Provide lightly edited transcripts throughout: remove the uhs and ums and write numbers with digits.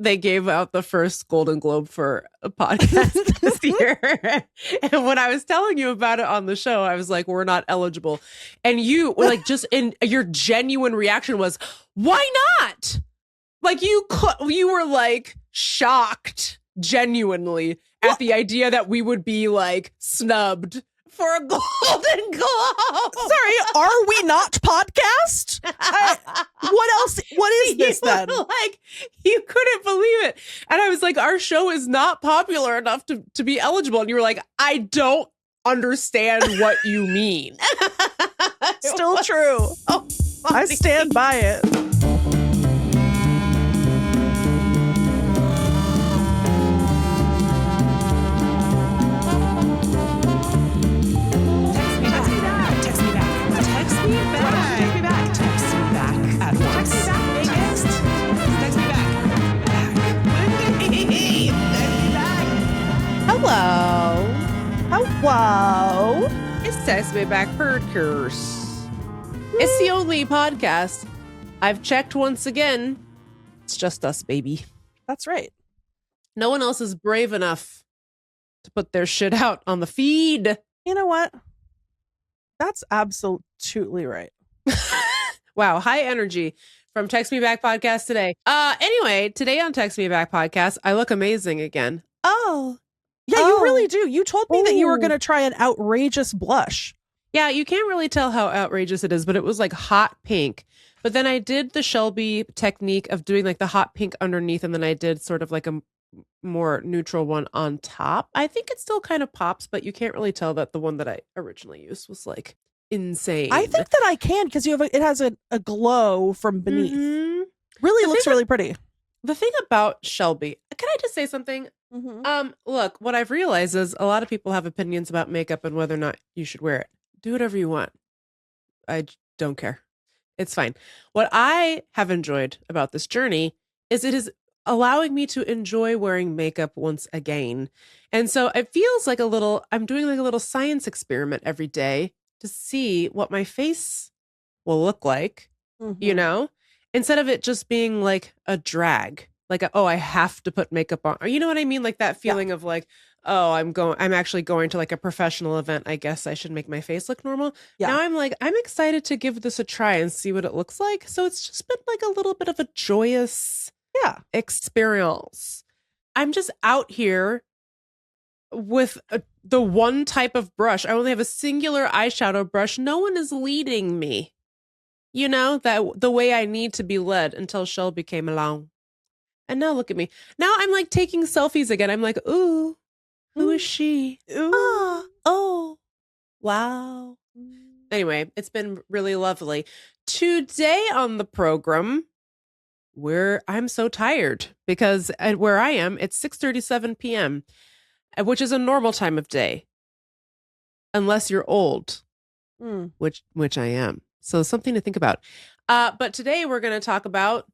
they gave out the first Golden Globe for a podcast this year. And when I was telling you about it on the show, I was like, we're not eligible. And you were like, just in your genuine reaction was, why not? Like you were like shocked genuinely at the idea that we would be like snubbed for a Golden Globe. Sorry, are we not podcast? What else? What is this then? Like, you couldn't believe it. And I was like, our show is not popular enough to be eligible. And you were like, I don't understand what you mean. Still true. So I stand by it. Hello. It's Text Me Back Podcast. It's the only podcast I've checked once again. It's just us, baby. That's right. No one else is brave enough to put their shit out on the feed. You know what? That's absolutely right. Wow, high energy from Text Me Back Podcast today. Anyway, today on Text Me Back Podcast, I look amazing again. Oh. Yeah, you really do. You told me that you were going to try an outrageous blush. Yeah, you can't really tell how outrageous it is, but it was like hot pink. But then I did the Shelby technique of doing like the hot pink underneath, and then I did sort of like a more neutral one on top. I think it still kind of pops, but you can't really tell that the one that I originally used was like insane. I think that I can because it has a glow from beneath. Mm-hmm. Really looks really pretty. The thing about Shelby, can I just say something? Mm-hmm. Look, what I've realized is a lot of people have opinions about makeup and whether or not you should wear it. Do whatever you want. I don't care. It's fine. What I have enjoyed about this journey is it is allowing me to enjoy wearing makeup once again. And so it feels like I'm doing like a little science experiment every day to see what my face will look like, you know, instead of it just being like a drag. Like, I have to put makeup on. Or you know what I mean? Like that feeling of like, I'm actually going to like a professional event. I guess I should make my face look normal. Yeah. Now I'm like, I'm excited to give this a try and see what it looks like. So it's just been like a little bit of a joyous experience. I'm just out here with the one type of brush. I only have a singular eyeshadow brush. No one is leading me. You know, that the way I need to be led until Shelby came along. And now look at me. Now I'm like taking selfies again. I'm like, ooh, who is she? Ooh. Oh, wow. Anyway, it's been really lovely. Today on the program, I'm so tired because where I am, it's 6:37 p.m., which is a normal time of day, unless you're old, which I am. So something to think about. But today we're going to talk about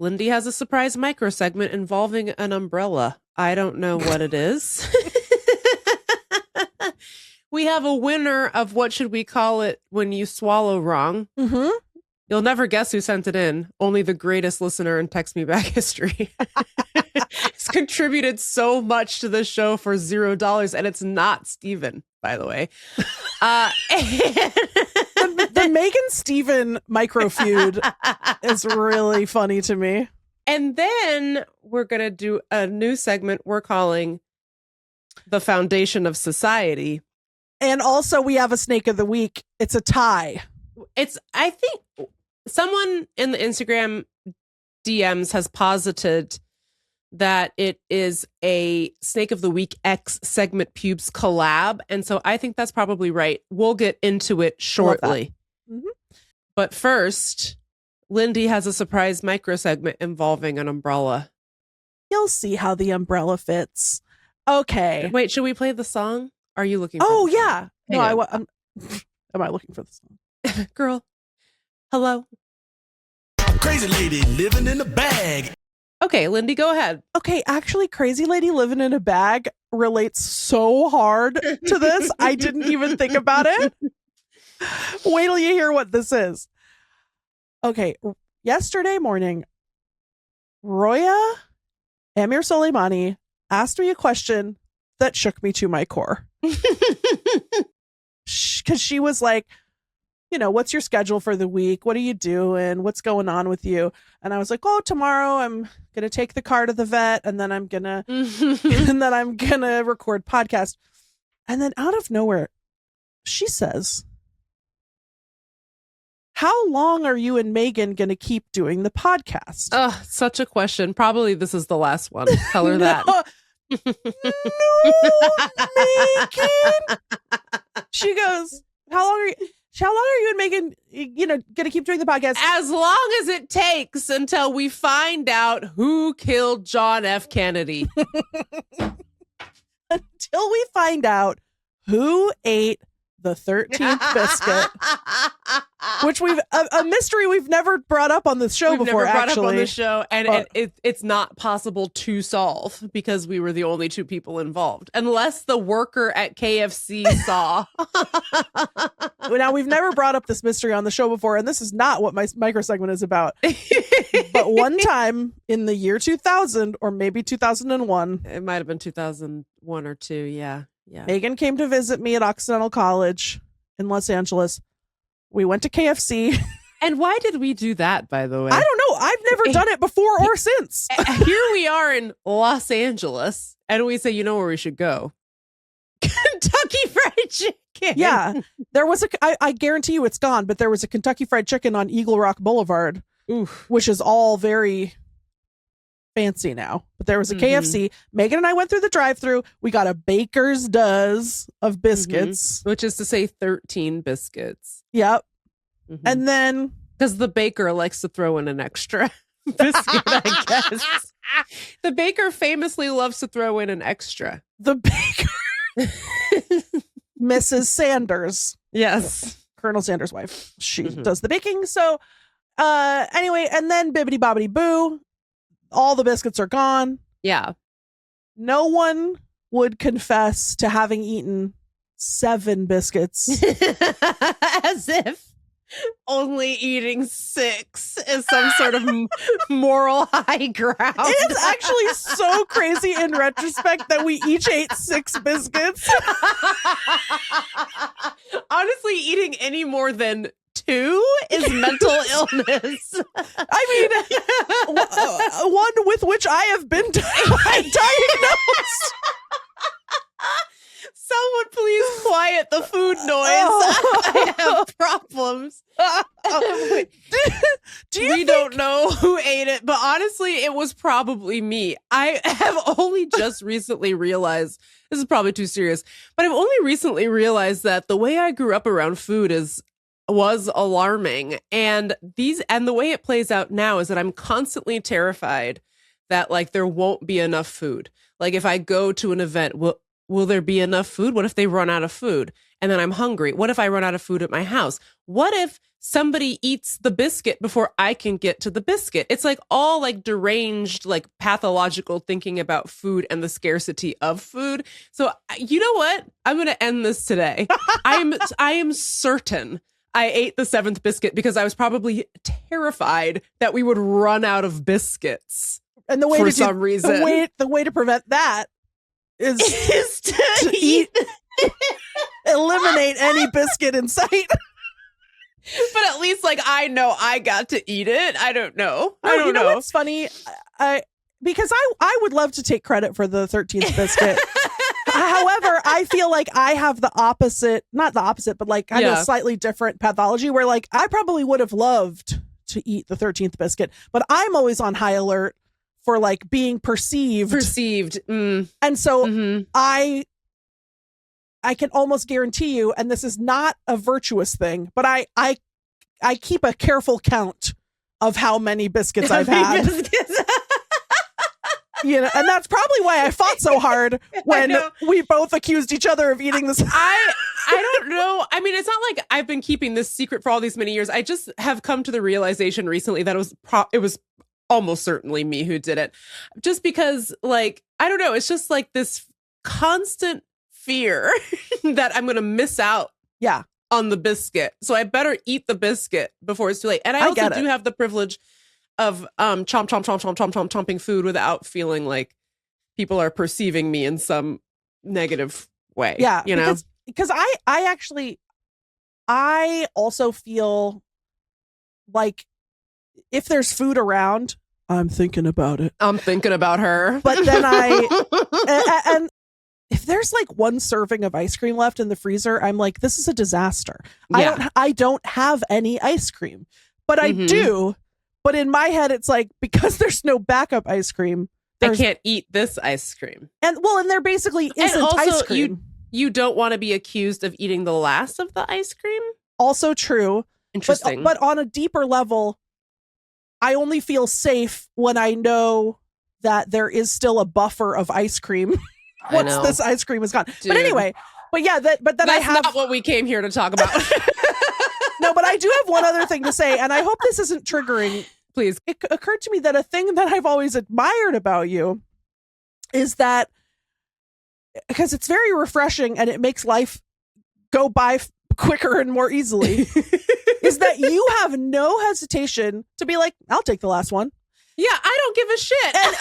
Lindy has a surprise micro segment involving an umbrella. I don't know what it is. We have a winner of what should we call it when you swallow wrong. Mm-hmm. You'll never guess who sent it in. Only the greatest listener in Text Me Back history. It's contributed so much to the show for $0, and it's not Steven, by the way. The Megan Steven micro feud is really funny to me. And then we're going to do a new segment we're calling The Foundation of Society. And also we have a snake of the week. It's a tie. I think someone in the Instagram DMs has posited that it is a Snake of the Week X segment P.U.B.E.S collab. And so I think that's probably right. We'll get into it shortly. Mm-hmm. But first, Lindy has a surprise micro segment involving an umbrella. You'll see how the umbrella fits. Okay. Wait, should we play the song? Are you looking for the song? Yeah. No, am I looking for the song? Girl, hello. Crazy lady living in a bag. Okay, Lindy, go ahead. Okay, actually, Crazy Lady Living in a Bag relates so hard to this. I didn't even think about it. Wait till you hear what this is. Okay, yesterday morning, Roya Amir Soleimani asked me a question that shook me to my core. Because she was like, you know, what's your schedule for the week? What are you doing? What's going on with you? And I was like, oh, tomorrow I'm gonna take the car to the vet, and then I'm gonna record podcast. And then out of nowhere, she says, how long are you and Megan gonna keep doing the podcast? Oh, such a question. Probably this is the last one. Tell her that. No, Megan. She goes, how long are you and Megan, you know, gonna keep doing the podcast? As long as it takes until we find out who killed John F. Kennedy. Until we find out who ate the 13th biscuit, which we've a mystery we've never brought up on this show before. Never brought up on the show, and it's not possible to solve because we were the only two people involved, unless the worker at KFC saw. Now, we've never brought up this mystery on the show before, and this is not what my micro segment is about. But one time in the year 2000, or maybe 2001, it might have been 2001 or 2. Yeah. Megan came to visit me at Occidental College in Los Angeles. We went to KFC. And why did we do that, by the way? I don't know. I've never done it before or since. Here we are in Los Angeles, and we say, you know where we should go? Kentucky Fried Chicken. Yeah. There was I guarantee you it's gone, but there was a Kentucky Fried Chicken on Eagle Rock Boulevard, which is all very fancy now. But there was a KFC. Megan and I went through the drive-thru. We got a baker's dozen of biscuits, which is to say 13 biscuits. Yep. And then because the baker likes to throw in an extra biscuit, I guess. The baker famously loves to throw in an extra. The baker, Mrs. Sanders. Yes. Colonel Sanders' wife. She does the baking. So anyway, and then bibbity bobbity boo. All the biscuits are gone. Yeah. No one would confess to having eaten 7 biscuits. As if only eating 6 is some sort of moral high ground. It is actually so crazy in retrospect that we each ate 6 biscuits. Honestly, eating any more than 2 is mental illness. I mean, one with which I have been diagnosed. Someone please quiet the food noise. I have problems. We don't know who ate it, but honestly, it was probably me. I have only just recently realized, this is probably too serious, but I've only recently realized that the way I grew up around food was alarming. And the way it plays out now is that I'm constantly terrified that like there won't be enough food. Like if I go to an event, will there be enough food? What if they run out of food and then I'm hungry? What if I run out of food at my house? What if somebody eats the biscuit before I can get to the biscuit? It's like all like deranged, like pathological thinking about food and the scarcity of food. So you know what? I'm going to end this today. I am certain I ate the 7th biscuit because I was probably terrified that we would run out of biscuits. And the way for some reason, the way to prevent that is to eat. Eliminate any biscuit in sight. But at least like I know I got to eat it. I don't know. I don't you know know what's funny? Because I would love to take credit for the 13th biscuit. However, I feel like I have the opposite, not the opposite, but like kind of slightly different pathology where like I probably would have loved to eat the 13th biscuit, but I'm always on high alert for like being perceived. And so I can almost guarantee you, and this is not a virtuous thing, but I keep a careful count of how many biscuits I've had. You know, and that's probably why I fought so hard when we both accused each other of eating this. I don't know. I mean, it's not like I've been keeping this secret for all these many years. I just have come to the realization recently that it was almost certainly me who did it. Just because, like, I don't know. It's just like this constant fear that I'm going to miss out. Yeah. On the biscuit. So I better eat the biscuit before it's too late. And I also do have the privilege chomp, chomp, chomp, chomp, chomp, chomp, chomping food without feeling like people are perceiving me in some negative way. Yeah. You know? Because I also feel like if there's food around, I'm thinking about it. I'm thinking about her. But then and if there's like one serving of ice cream left in the freezer, I'm like, this is a disaster. Yeah. I don't have any ice cream, but I do. But in my head, it's like, because there's no backup ice cream, I can't eat this ice cream. And there basically isn't also, ice cream. You don't want to be accused of eating the last of the ice cream? Also true. Interesting. But on a deeper level, I only feel safe when I know that there is still a buffer of ice cream once this ice cream is gone. Dude. But anyway, that's I have not what we came here to talk about. No, but I do have one other thing to say, and I hope this isn't triggering. Please. It occurred to me that a thing that I've always admired about you is that, because it's very refreshing and it makes life go by quicker and more easily, is that you have no hesitation to be like, I'll take the last one. Yeah, I don't give a shit. And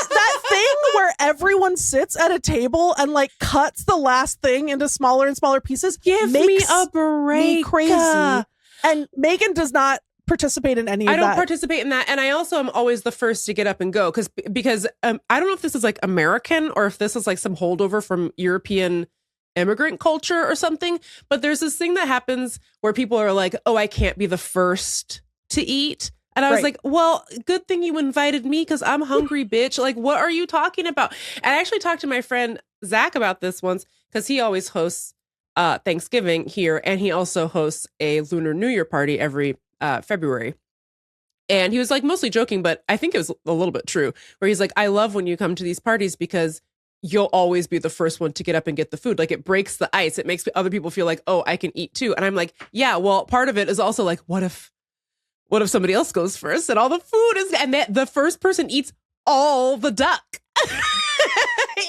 that thing where everyone sits at a table and like cuts the last thing into smaller and smaller pieces makes me a break. Me crazy. And Meagan does not participate in any of that. I don't participate in that. And I also am always the first to get up and go because I don't know if this is like American or if this is like some holdover from European immigrant culture or something. But there's this thing that happens where people are like, oh, I can't be the first to eat. And I was like, well, good thing you invited me because I'm hungry, bitch. Like, what are you talking about? And I actually talked to my friend Zach about this once because he always hosts Thanksgiving here. And he also hosts a Lunar New Year party every February. And he was like mostly joking, but I think it was a little bit true, where he's like, I love when you come to these parties because you'll always be the first one to get up and get the food. Like, it breaks the ice. It makes other people feel like, oh, I can eat too. And I'm like, yeah, well, part of it is also like, what if somebody else goes first and all the food is, and the first person eats all the duck.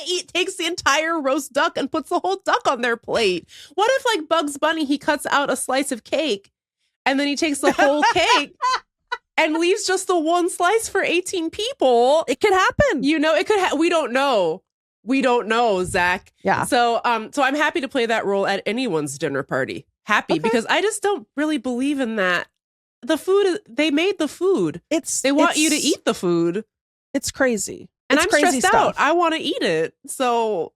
He takes the entire roast duck and puts the whole duck on their plate. What if, like Bugs Bunny, he cuts out a slice of cake and then he takes the whole cake and leaves just the one slice for 18 people? It could happen. You know, it could. We don't know. We don't know, Zach. Yeah. So I'm happy to play that role at anyone's dinner party. Happy because I just don't really believe in that. The food, they made the food. They want you to eat the food. It's crazy. And it's I'm crazy stressed stuff. out. I want to eat it. So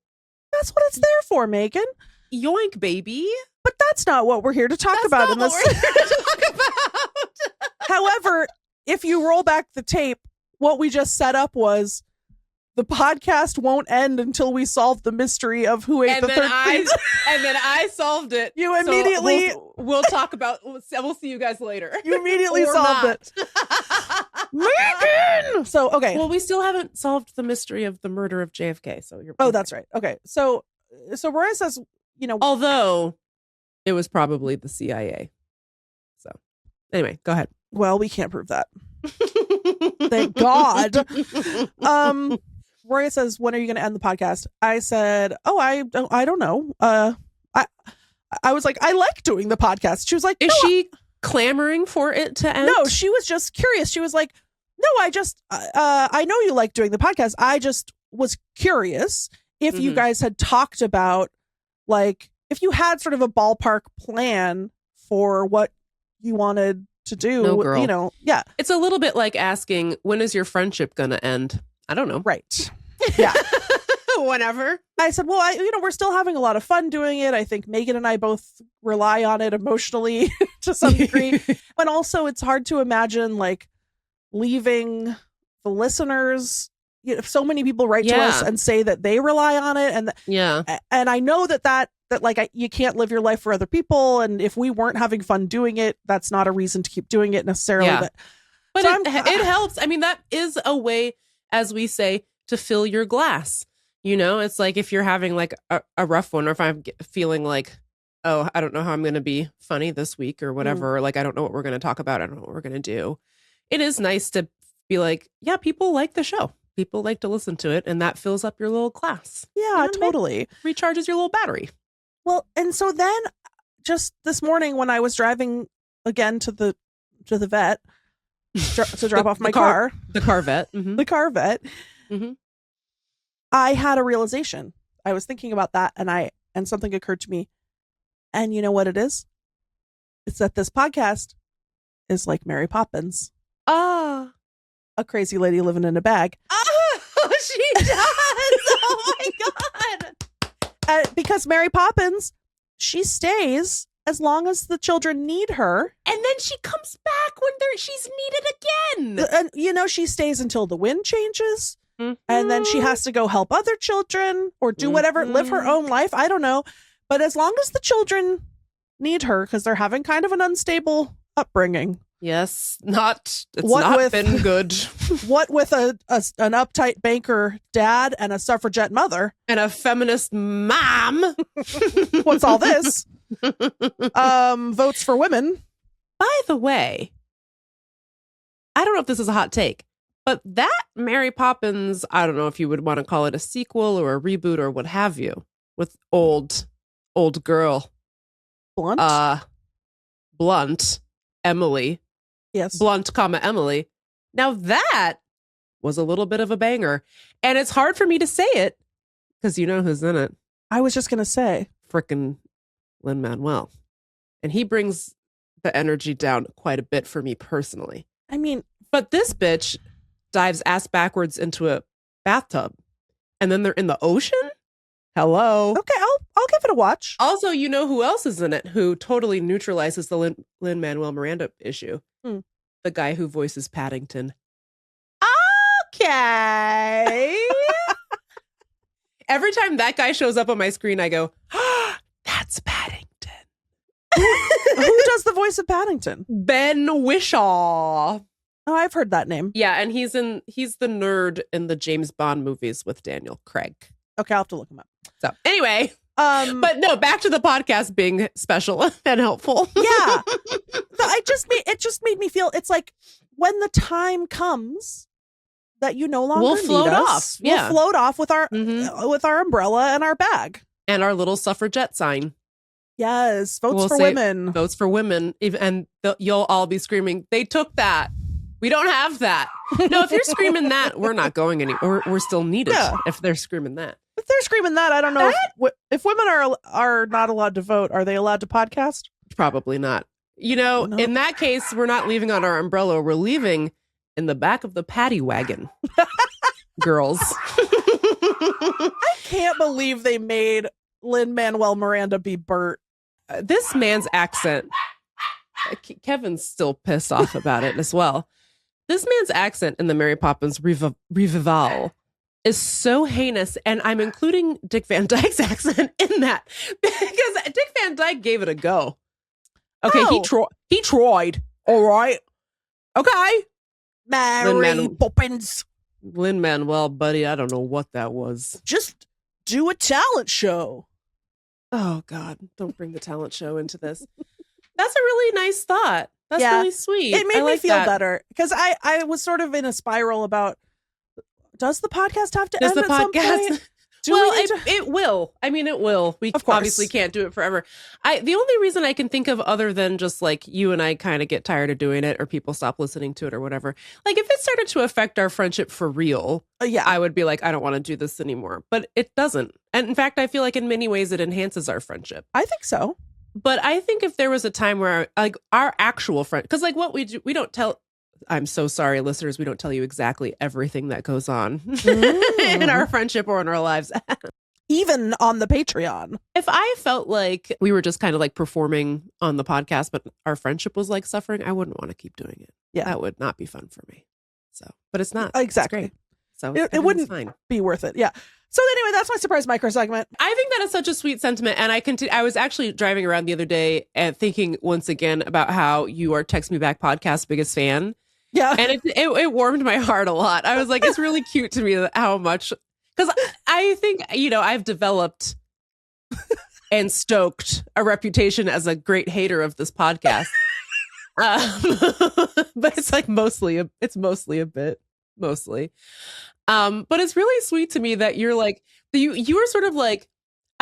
that's what it's there for, Meagan. Yoink, baby. But that's not what we're here to talk about in this. However, if you roll back the tape, what we just set up was the podcast won't end until we solve the mystery of who ate the 13th. And then I solved it. You immediately. So we'll talk about. We'll see you guys later. You immediately solved it, Meagan. So okay. Well, we still haven't solved the mystery of the murder of JFK. So you're. Oh, that's right. Okay. So Roy says, although it was probably the CIA. So anyway, go ahead. Well, we can't prove that. Thank God. Roy says, when are you going to end the podcast? I said, oh, I don't know. I was like, I like doing the podcast. She was like, is she clamoring for it to end? No, she was just curious. She was like, no, I know you like doing the podcast. I just was curious if you guys had talked about, like, if you had sort of a ballpark plan for what you wanted to do. No, girl. Yeah. It's a little bit like asking, when is your friendship going to end? I don't know. Right. Yeah. Whenever. I said, well, we're still having a lot of fun doing it. I think Meagan and I both rely on it emotionally to some degree. But also it's hard to imagine like leaving the listeners. So many people write to us and say that they rely on it. And I know that like you can't live your life for other people. And if we weren't having fun doing it, that's not a reason to keep doing it necessarily. Yeah. But it helps. I mean, that is a way, as we say, to fill your glass. It's like if you're having like a rough one, or if I'm feeling like, oh, I don't know how I'm going to be funny this week or whatever. Or like, I don't know what we're going to talk about. I don't know what we're going to do. It is nice to be like, yeah, people like the show. People like to listen to it. And that fills up your little glass. Yeah, totally. Recharges your little battery. Well, and so then just this morning when I was driving again to the vet, to drop off my car. The Carvette. Mm-hmm. The Carvette. Mm-hmm. I had a realization. I was thinking about that and something occurred to me. And you know what it is? It's that this podcast is like Mary Poppins. Ah. A crazy lady living in a bag. Oh, she does. Oh my God. Because Mary Poppins, she stays as long as the children need her. And then she comes back when she's needed again. And, she stays until the wind changes. Mm-hmm. And then she has to go help other children or do whatever, live her own life. I don't know. But as long as the children need her, because they're having kind of an unstable upbringing. Yes, it's not been good. What with an uptight banker dad and a suffragette mother. And a feminist mom. What's all this? Votes for women. By the way, I don't know if this is a hot take, but that Mary Poppins, I don't know if you would want to call it a sequel or a reboot or what have you, with old girl. Blunt, Emily. Yes. Blunt, Emily. Now that was a little bit of a banger. And it's hard for me to say it because you know who's in it. I was just going to say. Frickin' Lin-Manuel. And he brings the energy down quite a bit for me personally. I mean. But this bitch dives ass backwards into a bathtub. And then they're in the ocean? Hello. Okay, I'll give it a watch. Also, you know who else is in it who totally neutralizes the Lin-Manuel Miranda issue? The guy who voices Paddington. Okay. Every time that guy shows up on my screen, I go, that's Paddington. Who does the voice of Paddington? Ben Whishaw. Oh, I've heard that name. Yeah, and he's the nerd in the James Bond movies with Daniel Craig. Okay, I'll have to look him up. So anyway, but no, back to the podcast being special and helpful. Yeah. It just made me feel it's like when the time comes that you no longer need float us, off. Yeah. We'll float off with our umbrella and our bag. And our little suffragette sign. Yes. Votes for women. Votes for women. And you'll all be screaming, they took that. We don't have that. No, if you're screaming that, we're not going anywhere. We're still needed if they're screaming that. If they're screaming that, I don't know if women are not allowed to vote. Are they allowed to podcast? Probably not. No. In that case, we're not leaving on our umbrella. We're leaving in the back of the paddy wagon. Girls. I can't believe they made Lin-Manuel Miranda be Bert. This man's accent. Kevin's still pissed off about it as well. This man's accent in the Mary Poppins revival is so heinous, and I'm including Dick Van Dyke's accent in that because Dick Van Dyke gave it a go. Okay, he tried. All right. Okay. Mary Poppins. Lin-Manuel, buddy, I don't know what that was. Just do a talent show. Oh, God. Don't bring the talent show into this. That's a really nice thought. That's really sweet. It made me feel better because I was sort of in a spiral about, does the podcast have to end at some point? It will. I mean, it will. We obviously can't do it forever. The only reason I can think of other than just like you and I kind of get tired of doing it or people stop listening to it or whatever, like if it started to affect our friendship for real, I would be like, I don't want to do this anymore. But it doesn't. And in fact, I feel like in many ways it enhances our friendship. I think so. But I think if there was a time where like our actual friend, because like what we do, we don't tell. I'm so sorry, listeners. We don't tell you exactly everything that goes on in our friendship or in our lives. Even on the Patreon. If I felt like we were just kind of like performing on the podcast, but our friendship was like suffering, I wouldn't want to keep doing it. Yeah. That would not be fun for me. So, but it's not. Exactly. It's great. So it wouldn't be worth it. Yeah. So anyway, that's my surprise micro segment. I think that is such a sweet sentiment. And I was actually driving around the other day and thinking once again about how you are Text Me Back podcast biggest fan. Yeah. And it warmed my heart a lot. I was like, it's really cute to me how much, because I think, I've developed and stoked a reputation as a great hater of this podcast. But it's like mostly a bit. But it's really sweet to me that you're like, you were sort of like,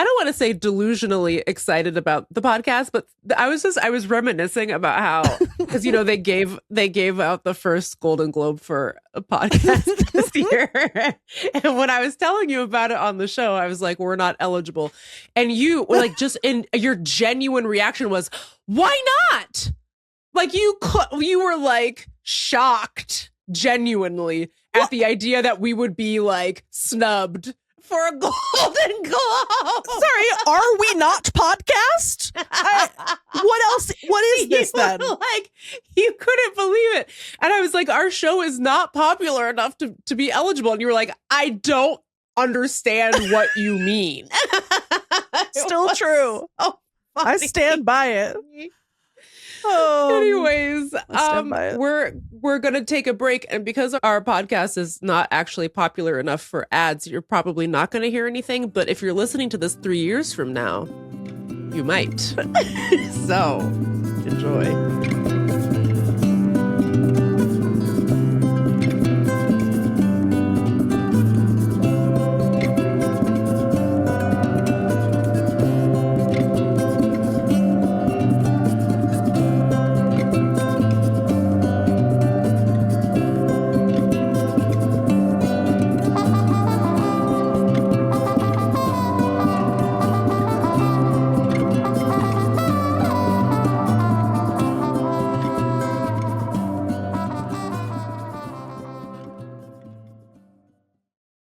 I don't want to say delusionally excited about the podcast, but I was reminiscing about how, because they gave out the first Golden Globe for a podcast this year, and when I was telling you about it on the show, I was like, we're not eligible, and you were like, just in your genuine reaction was, why not? Like you were like shocked genuinely at the idea that we would be like snubbed for a Golden Globe. Sorry, are we not podcast? What else? What is this then? Like, you couldn't believe it. And I was like, our show is not popular enough to be eligible. And you were like, I don't understand what you mean. Still true. So I stand by it. Anyways, by it. we're gonna take a break, and because our podcast is not actually popular enough for ads, you're probably not gonna hear anything. But if you're listening to this 3 years from now, you might. So enjoy.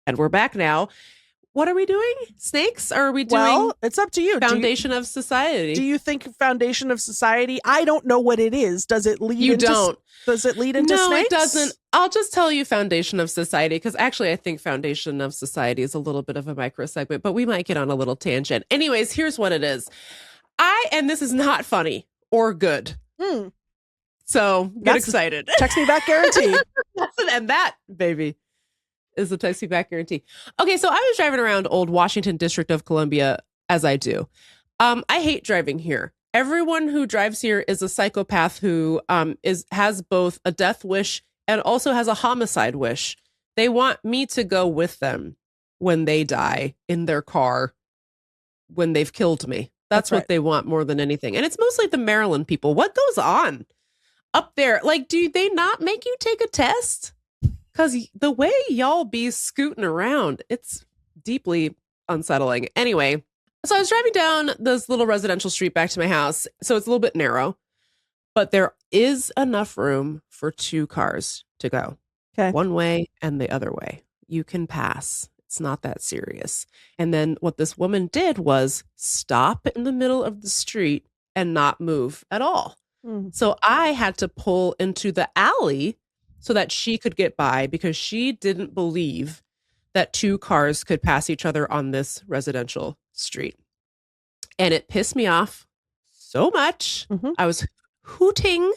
And we're back now. What are we doing? Snakes? Or are we doing? Well, it's up to you. Foundation of Society. Do you think Foundation of Society? I don't know what it is. Does it lead? You into, don't. Does it lead into no, snakes? It doesn't. I'll just tell you Foundation of Society, because actually I think Foundation of Society is a little bit of a micro segment, but we might get on a little tangent. Anyways, here's what it is. And this is not funny or good. So get excited. Text me back guarantee. And that, baby, is the text me back guarantee. Okay, so I was driving around old Washington District of Columbia, as I do. I hate driving here. Everyone who drives here is a psychopath who has both a death wish and also has a homicide wish. They want me to go with them when they die in their car when they've killed me. That's what they want more than anything. And it's mostly the Maryland people. What goes on up there? Like, do they not make you take a test? Because the way y'all be scooting around, it's deeply unsettling. Anyway, so I was driving down this little residential street back to my house. So it's a little bit narrow, but there is enough room for 2 cars to go. Okay. One way and the other way. You can pass. It's not that serious. And then what this woman did was stop in the middle of the street and not move at all. So I had to pull into the alley so that she could get by, because she didn't believe that 2 cars could pass each other on this residential street. And it pissed me off so much. I was hooting.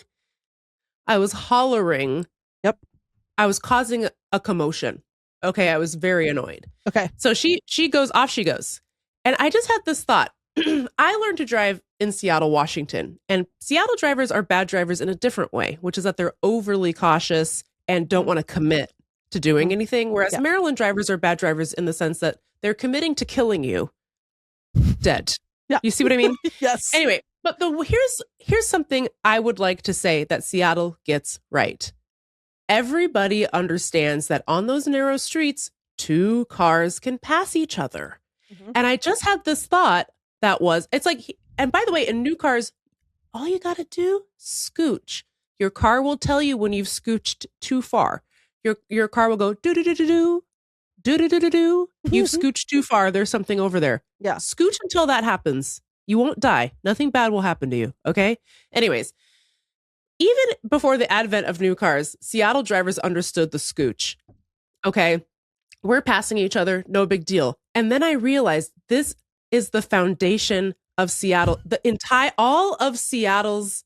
I was hollering. Yep. I was causing a commotion. Okay, I was very annoyed. Okay. So she goes, off she goes. And I just had this thought. I learned to drive in Seattle, Washington, and Seattle drivers are bad drivers in a different way, which is that they're overly cautious and don't want to commit to doing anything. Whereas Maryland drivers are bad drivers in the sense that they're committing to killing you dead. Yeah. You see what I mean? Yes. Anyway, but here's something I would like to say that Seattle gets right. Everybody understands that on those narrow streets, 2 cars can pass each other. And I just had this thought it's like, and by the way, in new cars, all you got to do, scooch. Your car will tell you when you've scooched too far. Your car will go do-do-do-do-do, do-do-do-do-do. You've scooched too far. There's something over there. Yeah. Scooch until that happens. You won't die. Nothing bad will happen to you. Okay? Anyways, even before the advent of new cars, Seattle drivers understood the scooch. Okay? We're passing each other. No big deal. And then I realized this is the foundation of Seattle. All of Seattle's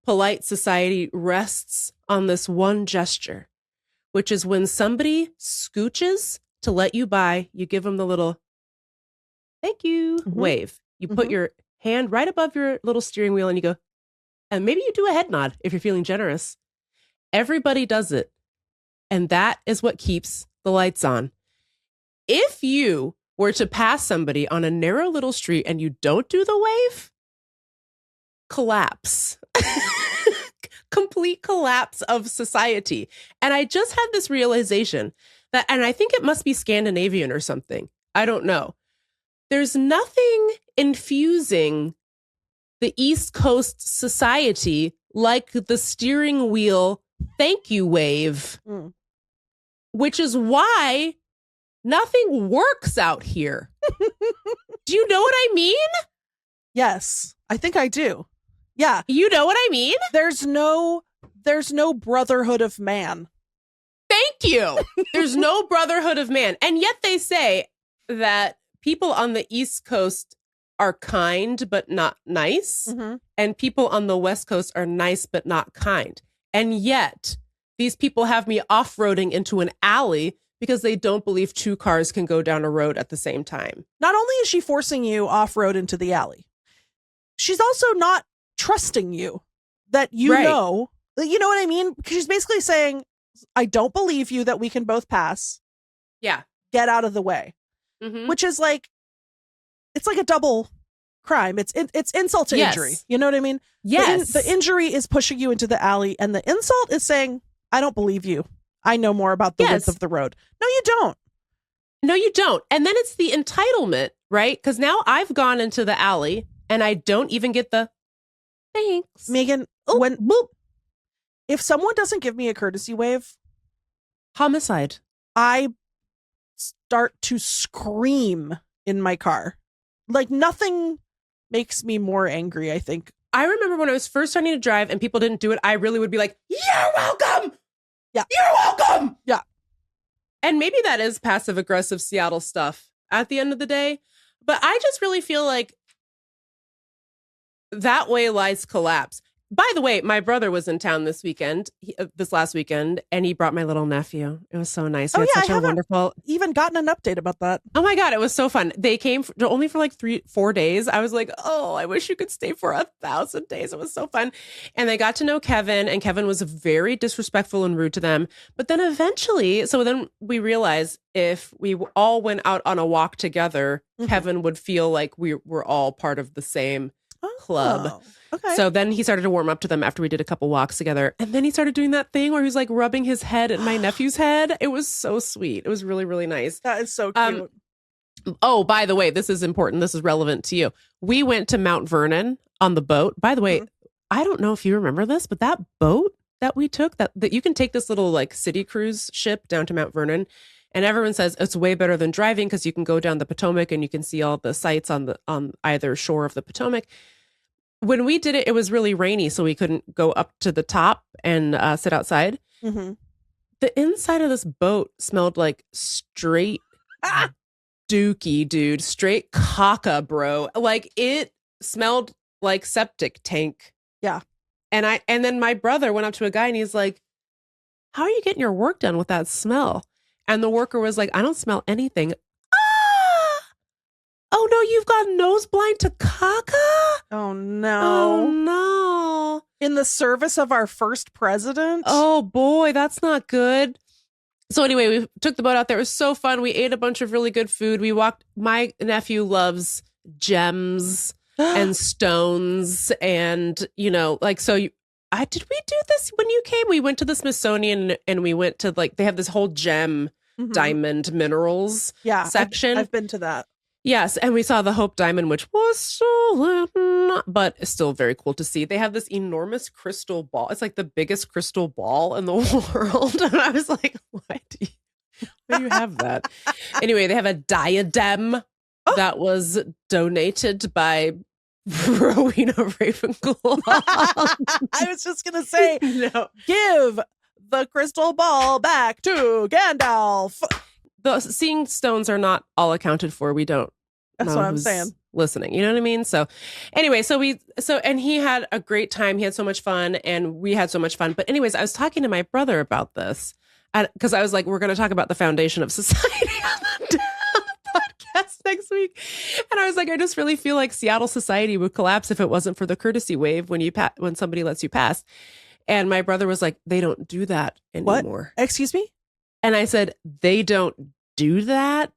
polite society rests on this one gesture, which is when somebody scooches to let you by, you give them the little thank you wave. You put your hand right above your little steering wheel and you go, and maybe you do a head nod if you're feeling generous. Everybody does it. And that is what keeps the lights on. If you were to pass somebody on a narrow little street and you don't do the wave, collapse. Complete collapse of society. And I just had this realization that, and I think it must be Scandinavian or something. I don't know. There's nothing infusing the East Coast society like the steering wheel thank you wave, which is why nothing works out here. Do you know what I mean? Yes, I think I do. Yeah. You know what I mean? There's no brotherhood of man. Thank you. There's no brotherhood of man. And yet they say that people on the East Coast are kind but not nice. Mm-hmm. And people on the West Coast are nice but not kind. And yet these people have me off-roading into an alley because they don't believe two cars can go down a road at the same time. Not only is she forcing you off-road into the alley, she's also not trusting you that you know what I mean? Because she's basically saying, I don't believe you that we can both pass. Yeah. Get out of the way. Mm-hmm. Which is like, it's like a double crime. It's insult to injury. You know what I mean? Yes. The injury is pushing you into the alley, and the insult is saying, I don't believe you. I know more about the width of the road. No, you don't. No, you don't. And then it's the entitlement, right? Because now I've gone into the alley and I don't even get the thanks. Meagan, if someone doesn't give me a courtesy wave, homicide. I start to scream in my car. Like nothing makes me more angry, I think. I remember when I was first starting to drive and people didn't do it, I really would be like, you're welcome. Yeah. You're welcome. Yeah. And maybe that is passive aggressive Seattle stuff at the end of the day. But I just really feel like that way lies collapse. By the way, my brother was in town this last weekend, and he brought my little nephew. It was so nice. I haven't even gotten an update about that. Oh my God, it was so fun. They came only for like 3-4 days. I was like, oh, I wish you could stay for 1,000 days. It was so fun. And they got to know Kevin, and Kevin was very disrespectful and rude to them. But then eventually, so then we realized if we all went out on a walk together, Kevin would feel like we were all part of the same club. Okay. So then he started to warm up to them after we did a couple walks together. And then he started doing that thing where he was like rubbing his head at my nephew's head. It was so sweet. It was really, really nice. That is so cute. Oh, by the way, this is important. This is relevant to you. We went to Mount Vernon on the boat. By the way, I don't know if you remember this, but that boat that we took, that you can take this little like city cruise ship down to Mount Vernon. And everyone says it's way better than driving because you can go down the Potomac and you can see all the sights on either shore of the Potomac. When we did it, it was really rainy, so we couldn't go up to the top and sit outside. Mm-hmm. The inside of this boat smelled like straight dookie, dude. Straight caca, bro. Like it smelled like septic tank. Yeah. And then my brother went up to a guy and he's like, how are you getting your work done with that smell? And the worker was like, I don't smell anything. Oh no, you've got nose blind to caca? Oh no. Oh no. In the service of our first president? Oh boy, that's not good. So anyway, we took the boat out there. It was so fun. We ate a bunch of really good food. We walked. My nephew loves gems and stones and, like, so did we do this when you came? We went to the Smithsonian and we went to they have this whole gem diamond minerals section. I've been to that. Yes, and we saw the Hope Diamond, which was stolen, but it's still very cool to see. They have this enormous crystal ball. It's like the biggest crystal ball in the world. And I was like, why do you have that? Anyway, they have a diadem that was donated by Rowena Ravenclaw. I was just going to say, give the crystal ball back to Gandalf. The seeing stones are not all accounted for. We don't. That's what I'm saying. Listening, you know what I mean? So anyway, and he had a great time. He had so much fun and we had so much fun. But anyways, I was talking to my brother about this because I was like, we're going to talk about the foundation of society on the podcast next week. And I was like, I just really feel like Seattle society would collapse if it wasn't for the courtesy wave when somebody lets you pass. And my brother was like, they don't do that anymore. What? Excuse me? And I said, they don't do that?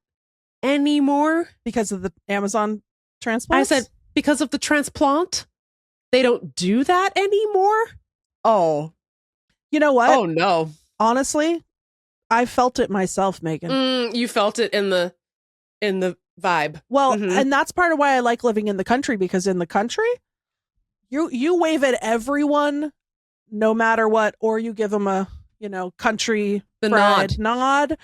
anymore. Because of the Amazon transplant? I said, because of the transplant, they don't do that anymore. Oh, you know what? Oh no. Honestly, I felt it myself, Megan. You felt it in the vibe. Well, and that's part of why I like living in the country, because in the country, you wave at everyone no matter what, or you give them a, country nod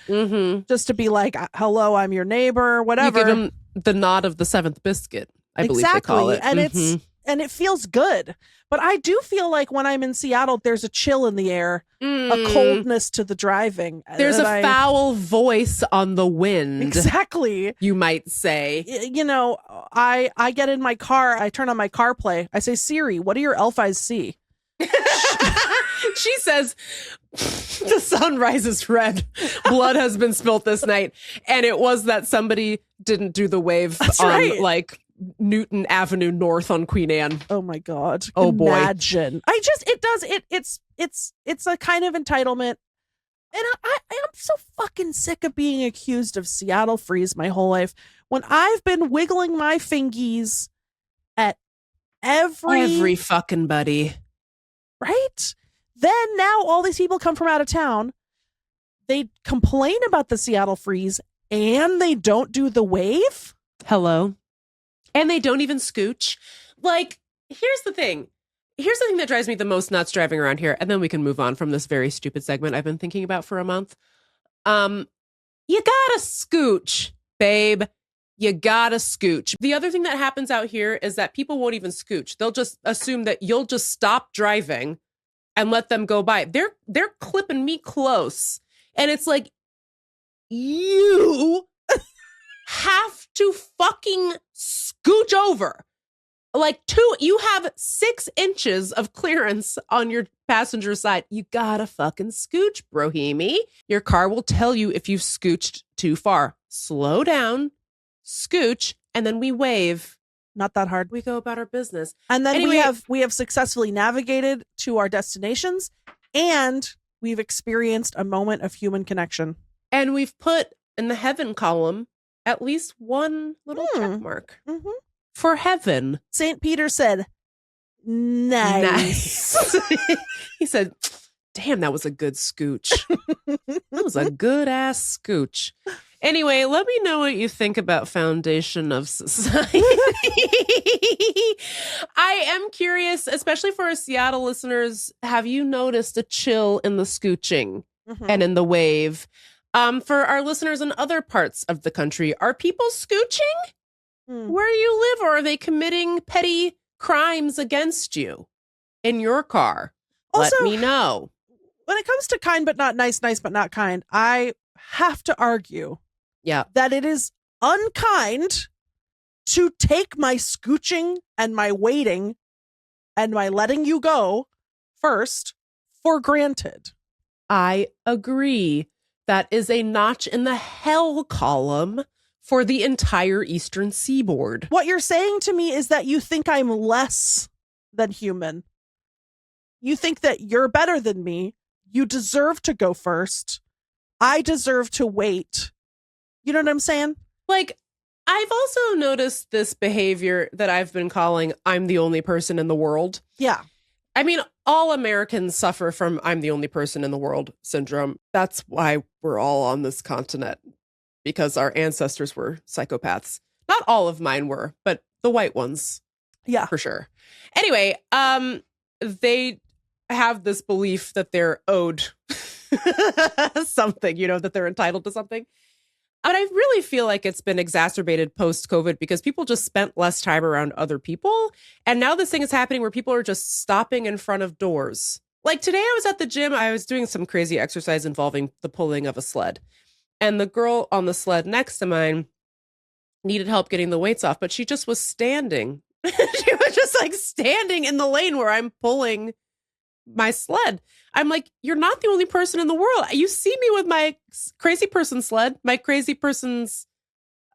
just to be like, hello, I'm your neighbor, whatever. You give them the nod of the seventh biscuit, I believe they call it. And it feels good. But I do feel like when I'm in Seattle, there's a chill in the air, a coldness to the driving. There's a foul voice on the wind. Exactly. You might say. I get in my car, I turn on my CarPlay. I say, Siri, what do your elf eyes see? She says, the sun rises red. Blood has been spilt this night. And it was that somebody didn't do the wave on like Newton Avenue North on Queen Anne. Oh my God. Oh boy. Imagine. It's a kind of entitlement. And I'm so fucking sick of being accused of Seattle freeze my whole life when I've been wiggling my fingies at every fucking buddy. Right? Then now all these people come from out of town. They complain about the Seattle freeze and they don't do the wave. Hello. And they don't even scooch. Like, here's the thing. Here's the thing that drives me the most nuts driving around here. And then we can move on from this very stupid segment I've been thinking about for a month. You gotta scooch, babe. You gotta scooch. The other thing that happens out here is that people won't even scooch. They'll just assume that you'll just stop driving and let them go by. They're clipping me close. And it's like, you have to fucking scooch over. Like you have 6 inches of clearance on your passenger side. You gotta fucking scooch, brohemi. Your car will tell you if you've scooched too far. Slow down, scooch, and then we wave. Not that hard. We go about our business. And then anyway, we have successfully navigated to our destinations, and we've experienced a moment of human connection. And we've put in the heaven column at least one little check mark for heaven. St. Peter said, nice. He said, damn, that was a good scooch. That was a good ass scooch. Anyway, let me know what you think about Foundation of Society. I am curious, especially for our Seattle listeners, have you noticed a chill in the scooching and in the wave? For our listeners in other parts of the country, are people scooching where you live, or are they committing petty crimes against you in your car? Also, let me know. When it comes to kind but not nice, nice but not kind, I have to argue that it is unkind to take my scooching and my waiting and my letting you go first for granted. I agree. That is a notch in the hell column for the entire Eastern Seaboard. What you're saying to me is that you think I'm less than human. You think that you're better than me. You deserve to go first. I deserve to wait. You know what I'm saying? Like, I've also noticed this behavior that I've been calling I'm the only person in the world. Yeah. I mean, all Americans suffer from I'm the only person in the world syndrome. That's why we're all on this continent, because our ancestors were psychopaths. Not all of mine were, but the white ones. Yeah. For sure. Anyway, they have this belief that they're owed something, that they're entitled to something. But I really feel like it's been exacerbated post-COVID because people just spent less time around other people. And now this thing is happening where people are just stopping in front of doors. Like today I was at the gym. I was doing some crazy exercise involving the pulling of a sled. And the girl on the sled next to mine needed help getting the weights off, but she just was standing. She was just like standing in the lane where I'm pulling my sled. I'm like, you're not the only person in the world. You see me with my crazy person sled, my crazy person's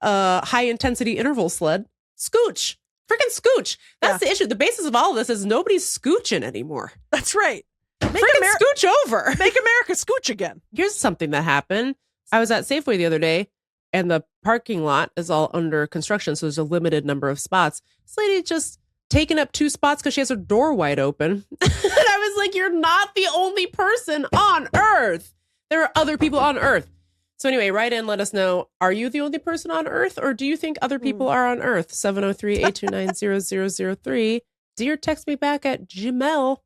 high intensity interval sled. Scooch. Freaking scooch. That's the issue. The basis of all of this is nobody's scooching anymore. That's right. Scooch over. Make America scooch again. Here's something that happened. I was at Safeway the other day and the parking lot is all under construction, so there's a limited number of spots. This lady just taking up 2 spots because she has her door wide open. And I was like, you're not the only person on Earth. There are other people on Earth. So anyway, write in, let us know, are you the only person on Earth, or do you think other people are on Earth? 703-829-0003. deartextmeback at gmail.com.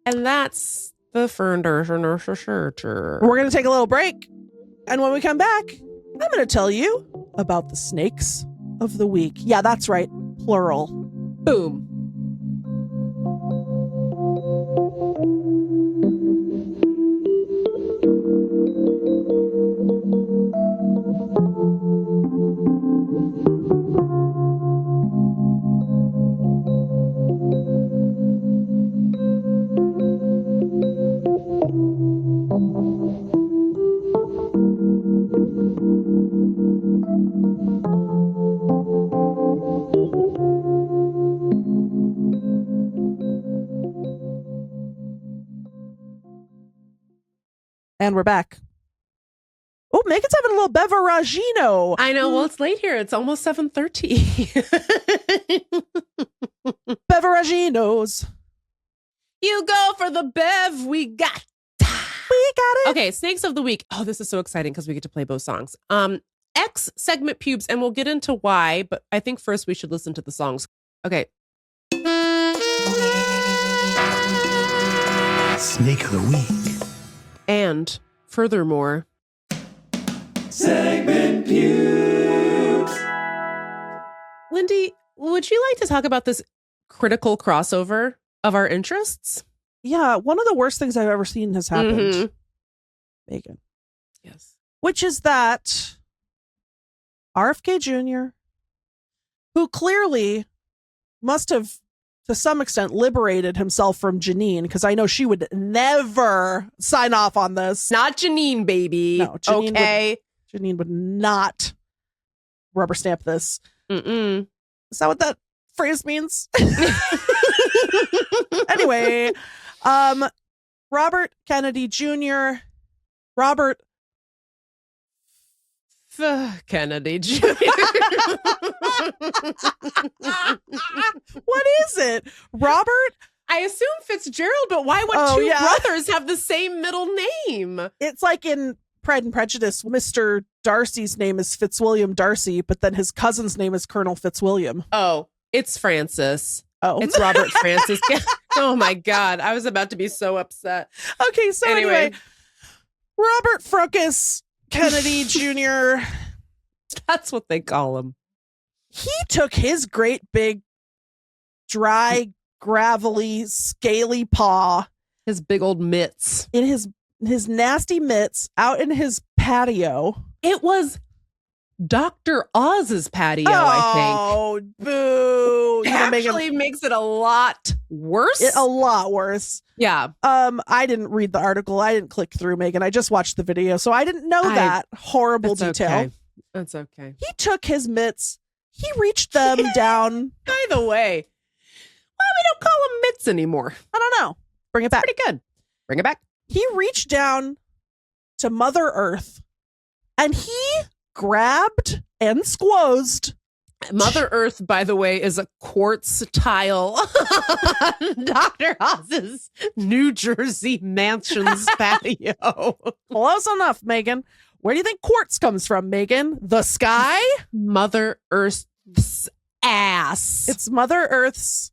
And that's the Fernderser. We're going to take a little break. And when we come back, I'm going to tell you about the snakes of the week. Yeah, that's right. Plural. Boom. And we're back. Oh, Megan's having a little beveragino. I know. Well, it's late here. It's almost 7:30. Beveraginos. You go for the bev. We got it. Okay, snakes of the week. Oh, this is so exciting because we get to play both songs. X segment P.U.B.E.S, and we'll get into why, but I think first we should listen to the songs. Okay. Snake of the week. And furthermore, Segment P.U.B.E.S. Lindy, would you like to talk about this critical crossover of our interests? Yeah, one of the worst things I've ever seen has happened. Megan. Yes. Which is that RFK Jr., who clearly must have, to some extent, liberated himself from Janine, because I know she would never sign off on this. Not Janine, baby. No, Janine okay. Janine would not rubber stamp this. Mm-mm. Is that what that phrase means? Anyway, Robert Kennedy Jr., Robert Kennedy Jr. What is it? Robert? I assume Fitzgerald, but why would two brothers have the same middle name? It's like in Pride and Prejudice, Mr. Darcy's name is Fitzwilliam Darcy, but then his cousin's name is Colonel Fitzwilliam. Oh, it's Francis. Oh. It's Robert Francis. Oh my God. I was about to be so upset. Okay, so anyway Robert Fruckus Kennedy Jr. That's what they call him. He took his great big, dry, gravelly, scaly paw. His big old mitts. In his nasty mitts out in his patio. It was Dr. Oz's patio, I think. Oh, boo. It actually makes it a lot worse. A lot worse. Yeah. I didn't read the article. I didn't click through, Megan. I just watched the video. So I didn't know that horrible detail. Okay. That's okay. He took his mitts. He reached them down. By the way, why we don't call them mitts anymore? I don't know. Bring it back. Pretty good. Bring it back. He reached down to Mother Earth and he grabbed and squozed. Mother Earth, by the way, is a quartz tile on Dr. Oz's New Jersey mansion's patio. Close enough, Megan. Where do you think quartz comes from, Megan? The sky? Mother Earth's ass. It's Mother Earth's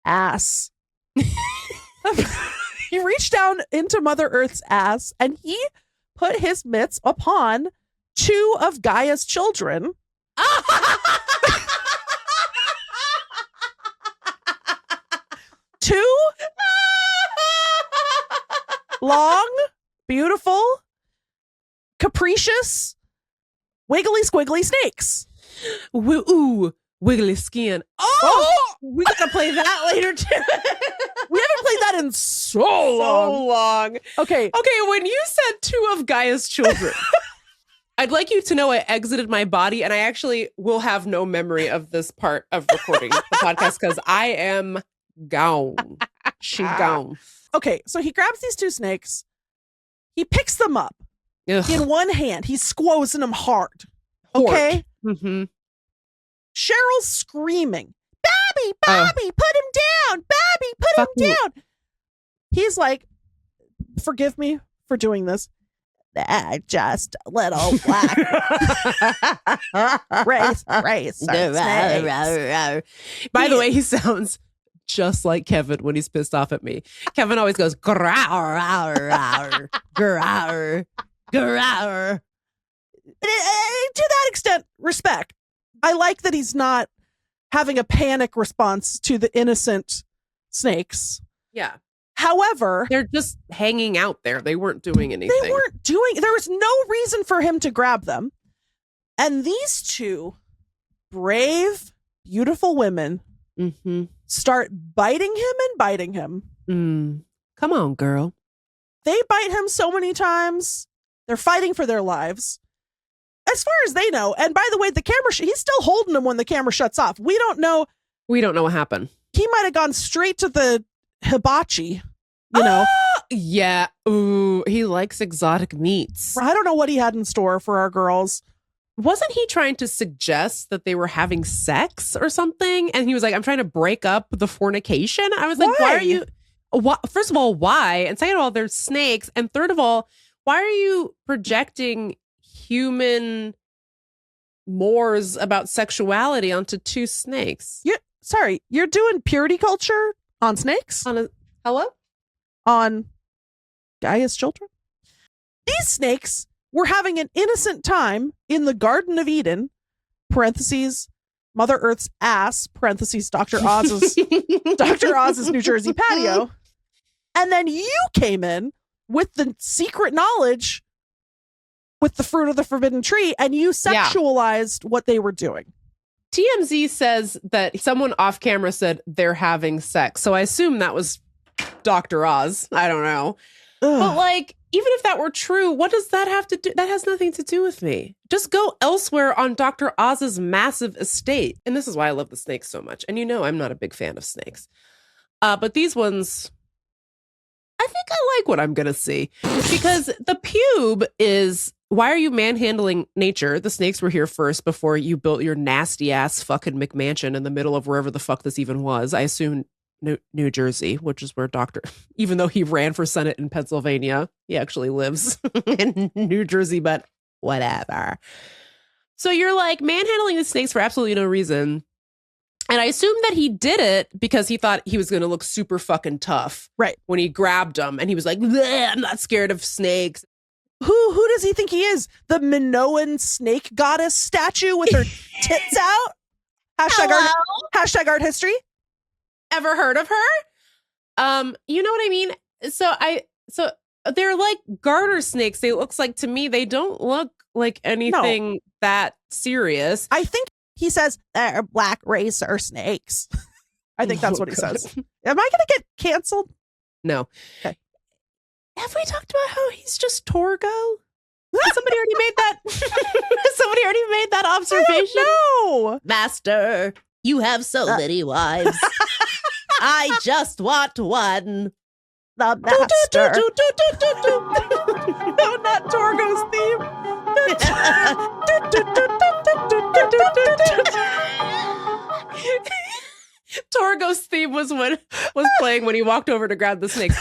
ass. He reached down into Mother Earth's ass and he put his mitts upon 2 of Gaia's children. Two long, beautiful, capricious, wiggly squiggly snakes. Ooh, wiggly skin. Oh, we gotta play that later too. We haven't played that in so long. Okay, when you said 2 of Gaia's children, I'd like you to know I exited my body and I actually will have no memory of this part of recording the podcast because I am gone. She gone. Okay, so he grabs these 2 snakes. He picks them up. Ugh. In one hand, he's squozing them hard. Okay? Mm-hmm. Cheryl's screaming, Bobby, put him down. Bobby, put him down. He's like, forgive me for doing this. Just a little black race. By the way, he sounds just like Kevin when he's pissed off at me. Kevin always goes, growl, growl, growl. To that extent, respect. I like that he's not having a panic response to the innocent snakes. Yeah. However, they're just hanging out there. They weren't doing anything. There was no reason for him to grab them. And these two brave, beautiful women start biting him and biting him. Come on, girl. They bite him so many times. They're fighting for their lives. As far as they know. And by the way, the camera, he's still holding them when the camera shuts off. We don't know. We don't know what happened. He might have gone straight to the hibachi, you know. Yeah. Ooh, he likes exotic meats. I don't know what he had in store for our girls. Wasn't he trying to suggest that they were having sex or something? And he was like, I'm trying to break up the fornication. I was like, why are you? First of all, why? And second of all, they're snakes. And third of all, why are you projecting human mores about sexuality onto two snakes? You're doing purity culture on snakes? Hello? On Gaia's children? These snakes were having an innocent time in the Garden of Eden, parentheses, Mother Earth's ass, parentheses, Dr. Oz's New Jersey patio. And then you came in with the secret knowledge with the fruit of the forbidden tree, and you sexualized what they were doing. TMZ says that someone off camera said they're having sex. So I assume that was Dr. Oz. I don't know. Ugh. But like, even if that were true, what does that have to do? That has nothing to do with me. Just go elsewhere on Dr. Oz's massive estate. And this is why I love the snakes so much. And you know, I'm not a big fan of snakes. But these ones, I think I like what I'm going to see. Because the P.U.B.E is, why are you manhandling nature? The snakes were here first before you built your nasty ass fucking McMansion in the middle of wherever the fuck this even was. I assume New Jersey, which is where even though he ran for Senate in Pennsylvania, he actually lives in New Jersey, but whatever. So you're like manhandling the snakes for absolutely no reason. And I assume that he did it because he thought he was going to look super fucking tough. Right. When he grabbed them and he was like, I'm not scared of snakes. Who does he think he is? The Minoan snake goddess statue with her tits out? Hashtag art history. Ever heard of her? You know what I mean? So they're like garter snakes. They looks like, to me, they don't look like anything that serious. I think he says they're black racer snakes. I think that's what he says. Am I gonna get canceled? No. Okay. Have we talked about how he's just Torgo? Somebody already made that. Somebody already made that observation. No, Master, you have so many wives. I just want one. The master. No, not Torgo's theme. Torgo's theme was playing when he walked over to grab the snakes.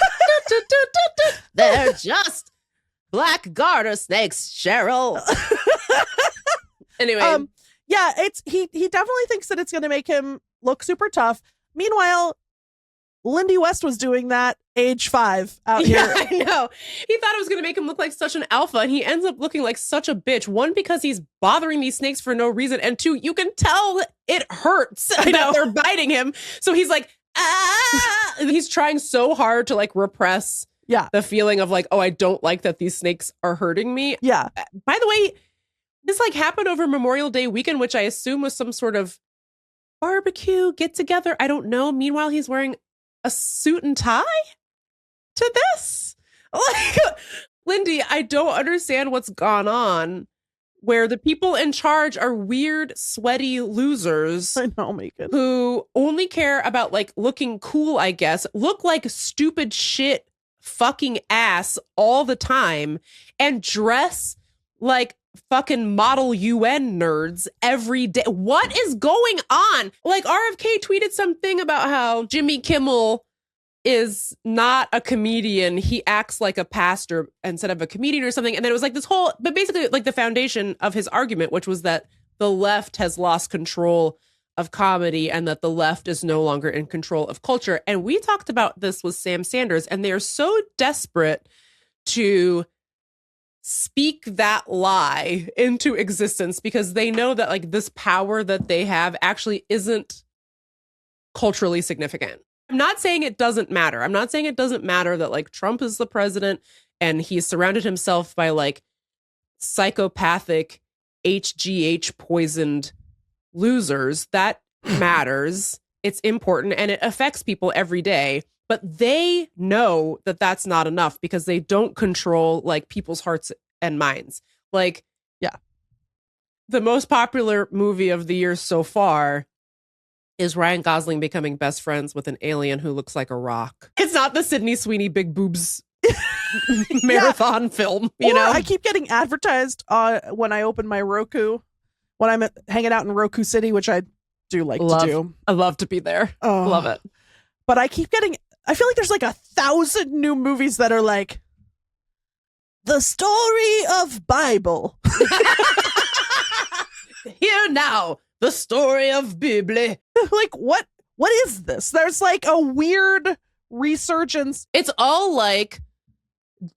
They're just black garter snakes, Cheryl. Anyway, yeah, he definitely thinks that it's going to make him look super tough. Meanwhile, Lindy West was doing that age 5 out here. Yeah, I know. He thought it was going to make him look like such an alpha, and he ends up looking like such a bitch. One, because he's bothering these snakes for no reason, and two, you can tell it hurts that they're biting him. So he's like, ah! He's trying so hard to like repress the feeling of like, oh, I don't like that these snakes are hurting me. Yeah. By the way, this like happened over Memorial Day weekend, which I assume was some sort of barbecue get together. I don't know. Meanwhile, he's wearing a suit and tie to this. Like, Lindy, I don't understand what's gone on where the people in charge are weird, sweaty losers. I know, Meagan. Who only care about like looking cool, I guess, look like stupid shit fucking ass all the time and dress like fucking model UN nerds every day. What is going on? Like, RFK tweeted something about how Jimmy Kimmel is not a comedian. He acts like a pastor instead of a comedian or something. And then it was like this whole, but basically like the foundation of his argument, which was that the left has lost control of comedy and that the left is no longer in control of culture. And we talked about this with Sam Sanders, and they are so desperate to speak that lie into existence because they know that like this power that they have actually isn't culturally significant. I'm not saying it doesn't matter. I'm not saying it doesn't matter that like Trump is the president and he's surrounded himself by like psychopathic HGH poisoned losers. That matters. It's important and it affects people every day. But they know that that's not enough because they don't control like people's hearts and minds. Like, yeah, the most popular movie of the year so far is Ryan Gosling becoming best friends with an alien who looks like a rock. It's not the Sydney Sweeney big boobs marathon film, you know? I keep getting advertised when I open my Roku, when I'm hanging out in Roku City, which I do like to do. I love to be there. Love it. But I keep getting, I feel like there's like 1,000 new movies that are like, the story of Bible. Here now, the story of Bible. Like, what is this? There's like a weird resurgence. It's all like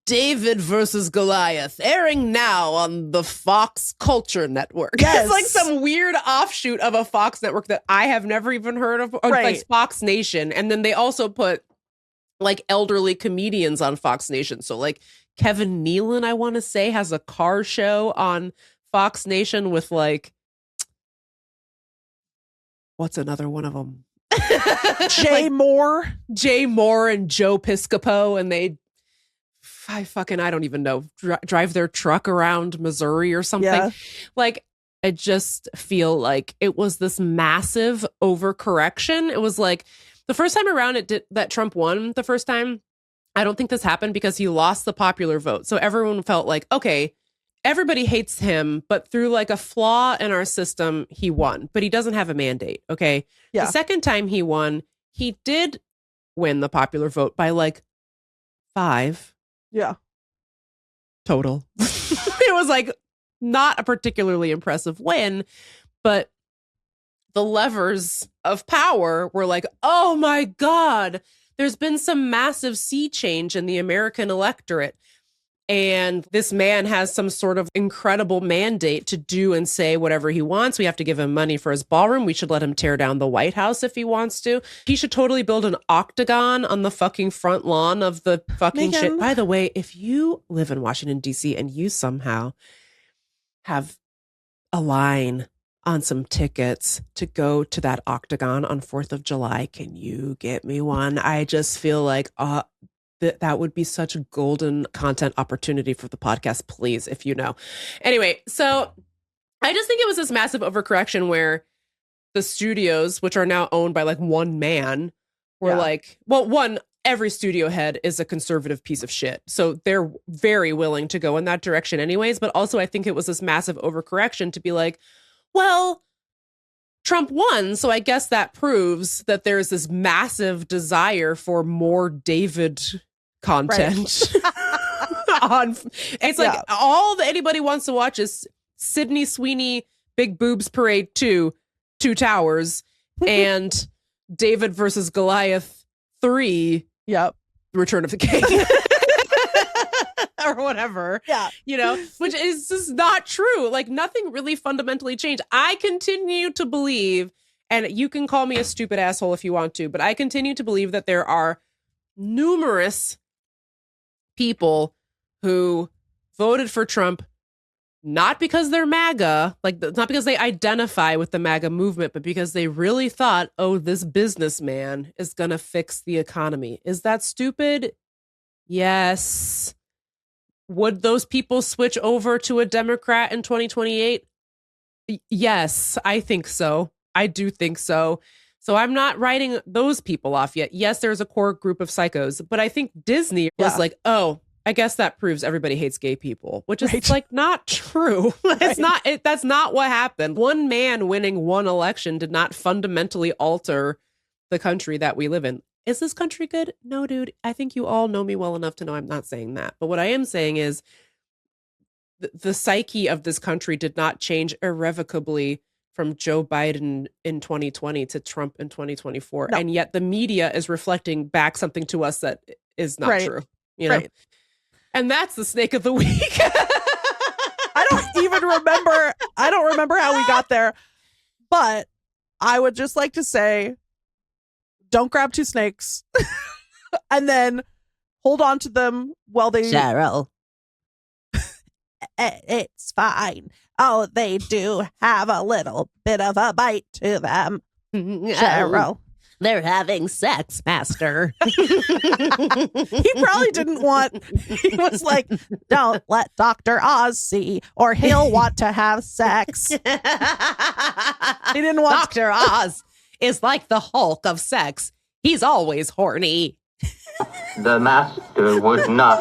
David versus Goliath, airing now on the Fox Culture Network. Yes. It's like some weird offshoot of a Fox network that I have never even heard of, or Right. like Fox Nation. And then they also put like elderly comedians on Fox Nation. So like Kevin Nealon, I want to say, has a car show on Fox Nation with like, what's another one of them? Jay Moore and Joe Piscopo, and I don't even know, drive their truck around Missouri or something. Yeah. Like, I just feel like it was this massive overcorrection. It was like the first time around that Trump won the first time. I don't think this happened because he lost the popular vote. So everyone felt like, okay, everybody hates him, but through like a flaw in our system, he won, but he doesn't have a mandate. Okay. Yeah. The second time he won, he did win the popular vote by like 5. Yeah. Total. It was like not a particularly impressive win, but the levers of power were like, oh my God, there's been some massive sea change in the American electorate. And this man has some sort of incredible mandate to do and say whatever he wants. We have to give him money for his ballroom. We should let him tear down the White House if he wants to. He should totally build an octagon on the fucking front lawn of the fucking Meagan. shit. By the way, if you live in Washington, D.C. and you somehow have a line on some tickets to go to that octagon on 4th of July, can you get me one? I just feel like that would be such a golden content opportunity for the podcast, please, if you know. Anyway, so I just think it was this massive overcorrection where the studios, which are now owned by like one man, were like, well, one, every studio head is a conservative piece of shit. So they're very willing to go in that direction anyways. But also I think it was this massive overcorrection to be like, well, Trump won, so I guess that proves that there's this massive desire for more David content. Right. It's like all that anybody wants to watch is Sydney Sweeney Big Boobs Parade 2, Two Towers, and David versus Goliath 3, Return of the King. Or whatever. Yeah. You know, which is just not true. Like nothing really fundamentally changed. I continue to believe, and you can call me a stupid asshole if you want to, but I continue to believe that there are numerous people who voted for Trump not because they're MAGA, like not because they identify with the MAGA movement, but because they really thought, oh, this businessman is going to fix the economy. Is that stupid? Yes. Would those people switch over to a Democrat in 2028? Yes, I think so. I do think so. So I'm not writing those people off yet. Yes, there's a core group of psychos, but I think Disney was like, oh, I guess that proves everybody hates gay people, which is like not true. It's not. That's not what happened. One man winning one election did not fundamentally alter the country that we live in. Is this country good? No, dude. I think you all know me well enough to know I'm not saying that. But what I am saying is the psyche of this country did not change irrevocably from Joe Biden in 2020 to Trump in 2024. No. And yet the media is reflecting back something to us that is not true. You know? And that's the snake of the week. I don't remember how we got there. But I would just like to say, don't grab two snakes and then hold on to them while they... Cheryl. It's fine. Oh, they do have a little bit of a bite to them. Cheryl. They're having sex, master. He probably didn't want... He was like, don't let Dr. Oz see or he'll want to have sex. He didn't want... Dr. Oz is like the Hulk of sex. He's always horny. The master would not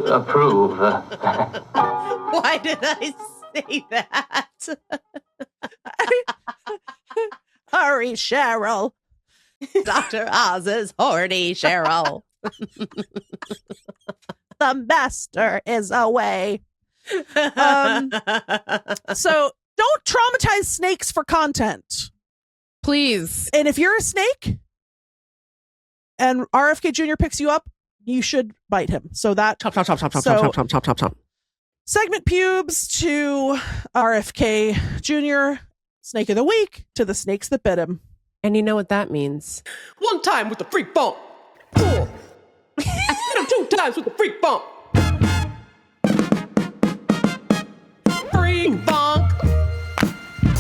approve. Why did I say that? Hurry, Cheryl. Dr. Oz is horny, Cheryl. The master is away. So don't traumatize snakes for content. Please. And if you're a snake and RFK Jr. picks you up, you should bite him. So that chop. Segment pubes to RFK Jr. Snake of the week to the snakes that bit him. And you know what that means. One time with the freak bump. 4. Hit him 2 times with the freak bump. Freak bonk.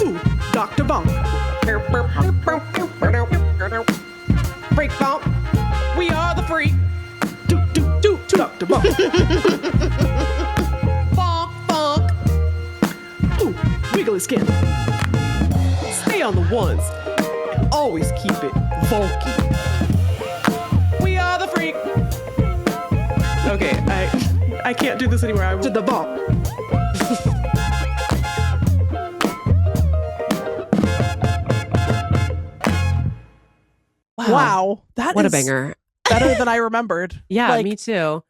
Ooh, Dr. Bonk. Freak bump. We are the freak. Do, Dr. Bonk. Bonk, bonk. Ooh, wiggly skin. Stay on the ones. Always keep it funky. We are the freak. Okay, I can't do this anymore. I will. To the bump. Wow. What a banger. Better than I remembered. Yeah, me too.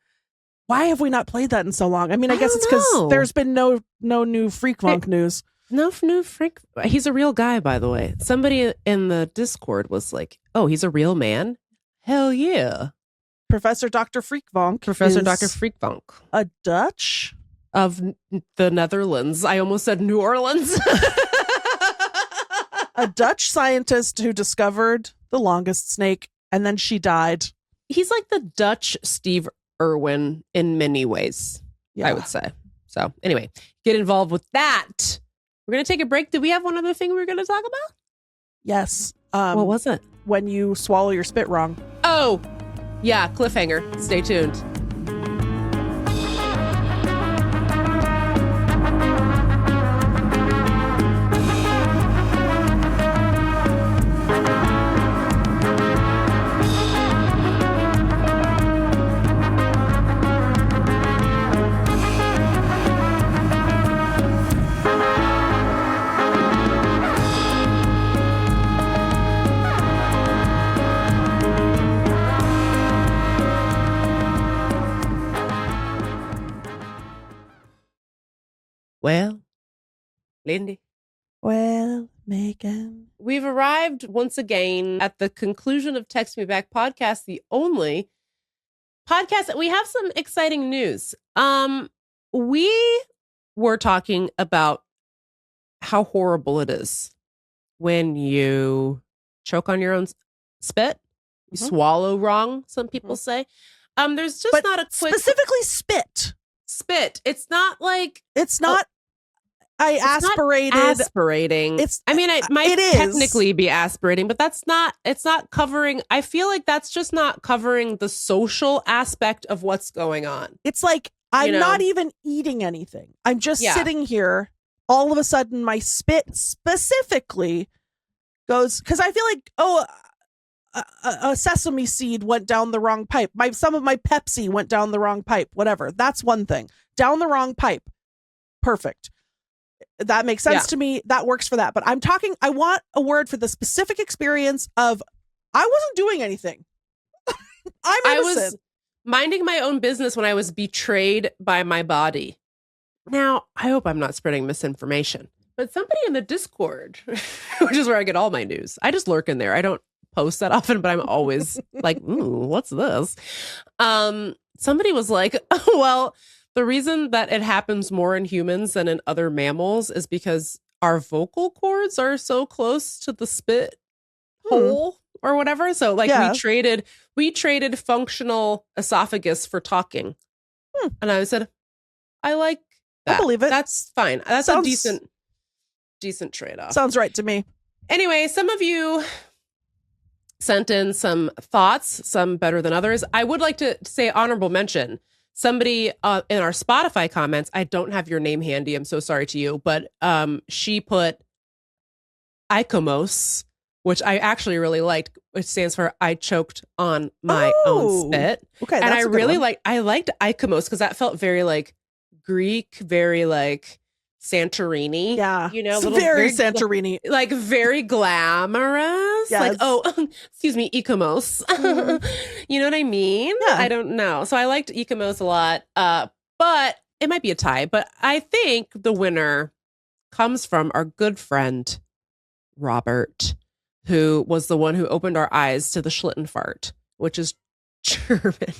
Why have we not played that in so long? I mean, I guess it's because there's been no new Freak Vonk news. No new freak. He's a real guy, by the way. Somebody in the Discord was like, oh, he's a real man? Hell yeah. Professor Dr. Freak Vonk. Professor Dr. Freak Vonk. A Dutch? Of the Netherlands. I almost said New Orleans. A Dutch scientist who discovered the longest snake, and then she died. He's like the Dutch Steve Irwin in many ways, I would say. So anyway, get involved with that. We're going to take a break. Do we have one other thing we're going to talk about? Yes. What was it? When you swallow your spit wrong. Oh, yeah. Cliffhanger. Stay tuned. Well, Lindy. Well, Meagan. We've arrived once again at the conclusion of Text Me Back podcast, the only podcast that we have some exciting news. We were talking about how horrible it is when you choke on your own spit, you swallow wrong, some people say. There's just not a quick... Specifically spit. It's not like... It's not... aspirating. It might technically be aspirating, but it's not covering. I feel like that's just not covering the social aspect of what's going on. It's like, I'm not even eating anything. I'm just sitting here. All of a sudden, my spit specifically goes, because I feel like, a sesame seed went down the wrong pipe. Some of my Pepsi went down the wrong pipe. Whatever. That's one thing. Down the wrong pipe. Perfect. That makes sense to me. That works for that. But I want a word for the specific experience of I wasn't doing anything. I'm innocent. I was minding my own business when I was betrayed by my body. Now, I hope I'm not spreading misinformation, but somebody in the Discord, which is where I get all my news, I just lurk in there. I don't post that often, but I'm always like, what's this? Somebody was like, well, the reason that it happens more in humans than in other mammals is because our vocal cords are so close to the spit hole or whatever. So like we traded functional esophagus for talking. And I said, I like that. I believe it. That's fine. That's a decent trade-off. Sounds right to me. Anyway, some of you sent in some thoughts, some better than others. I would like to say honorable mention. Somebody in our Spotify comments, I don't have your name handy. I'm so sorry to you, but she put ICOMOS, which I actually really liked, which stands for I choked on my own spit. Okay, and I really liked ICOMOS because that felt very like Greek, very like Santorini. Yeah, it's very Santorini, like very glamorous. Yes. Like, excuse me, ICOMOS. You know what I mean? Yeah. I don't know. So I liked ICOMOS a lot, but it might be a tie. But I think the winner comes from our good friend Robert, who was the one who opened our eyes to the Schlittenfart, which is German.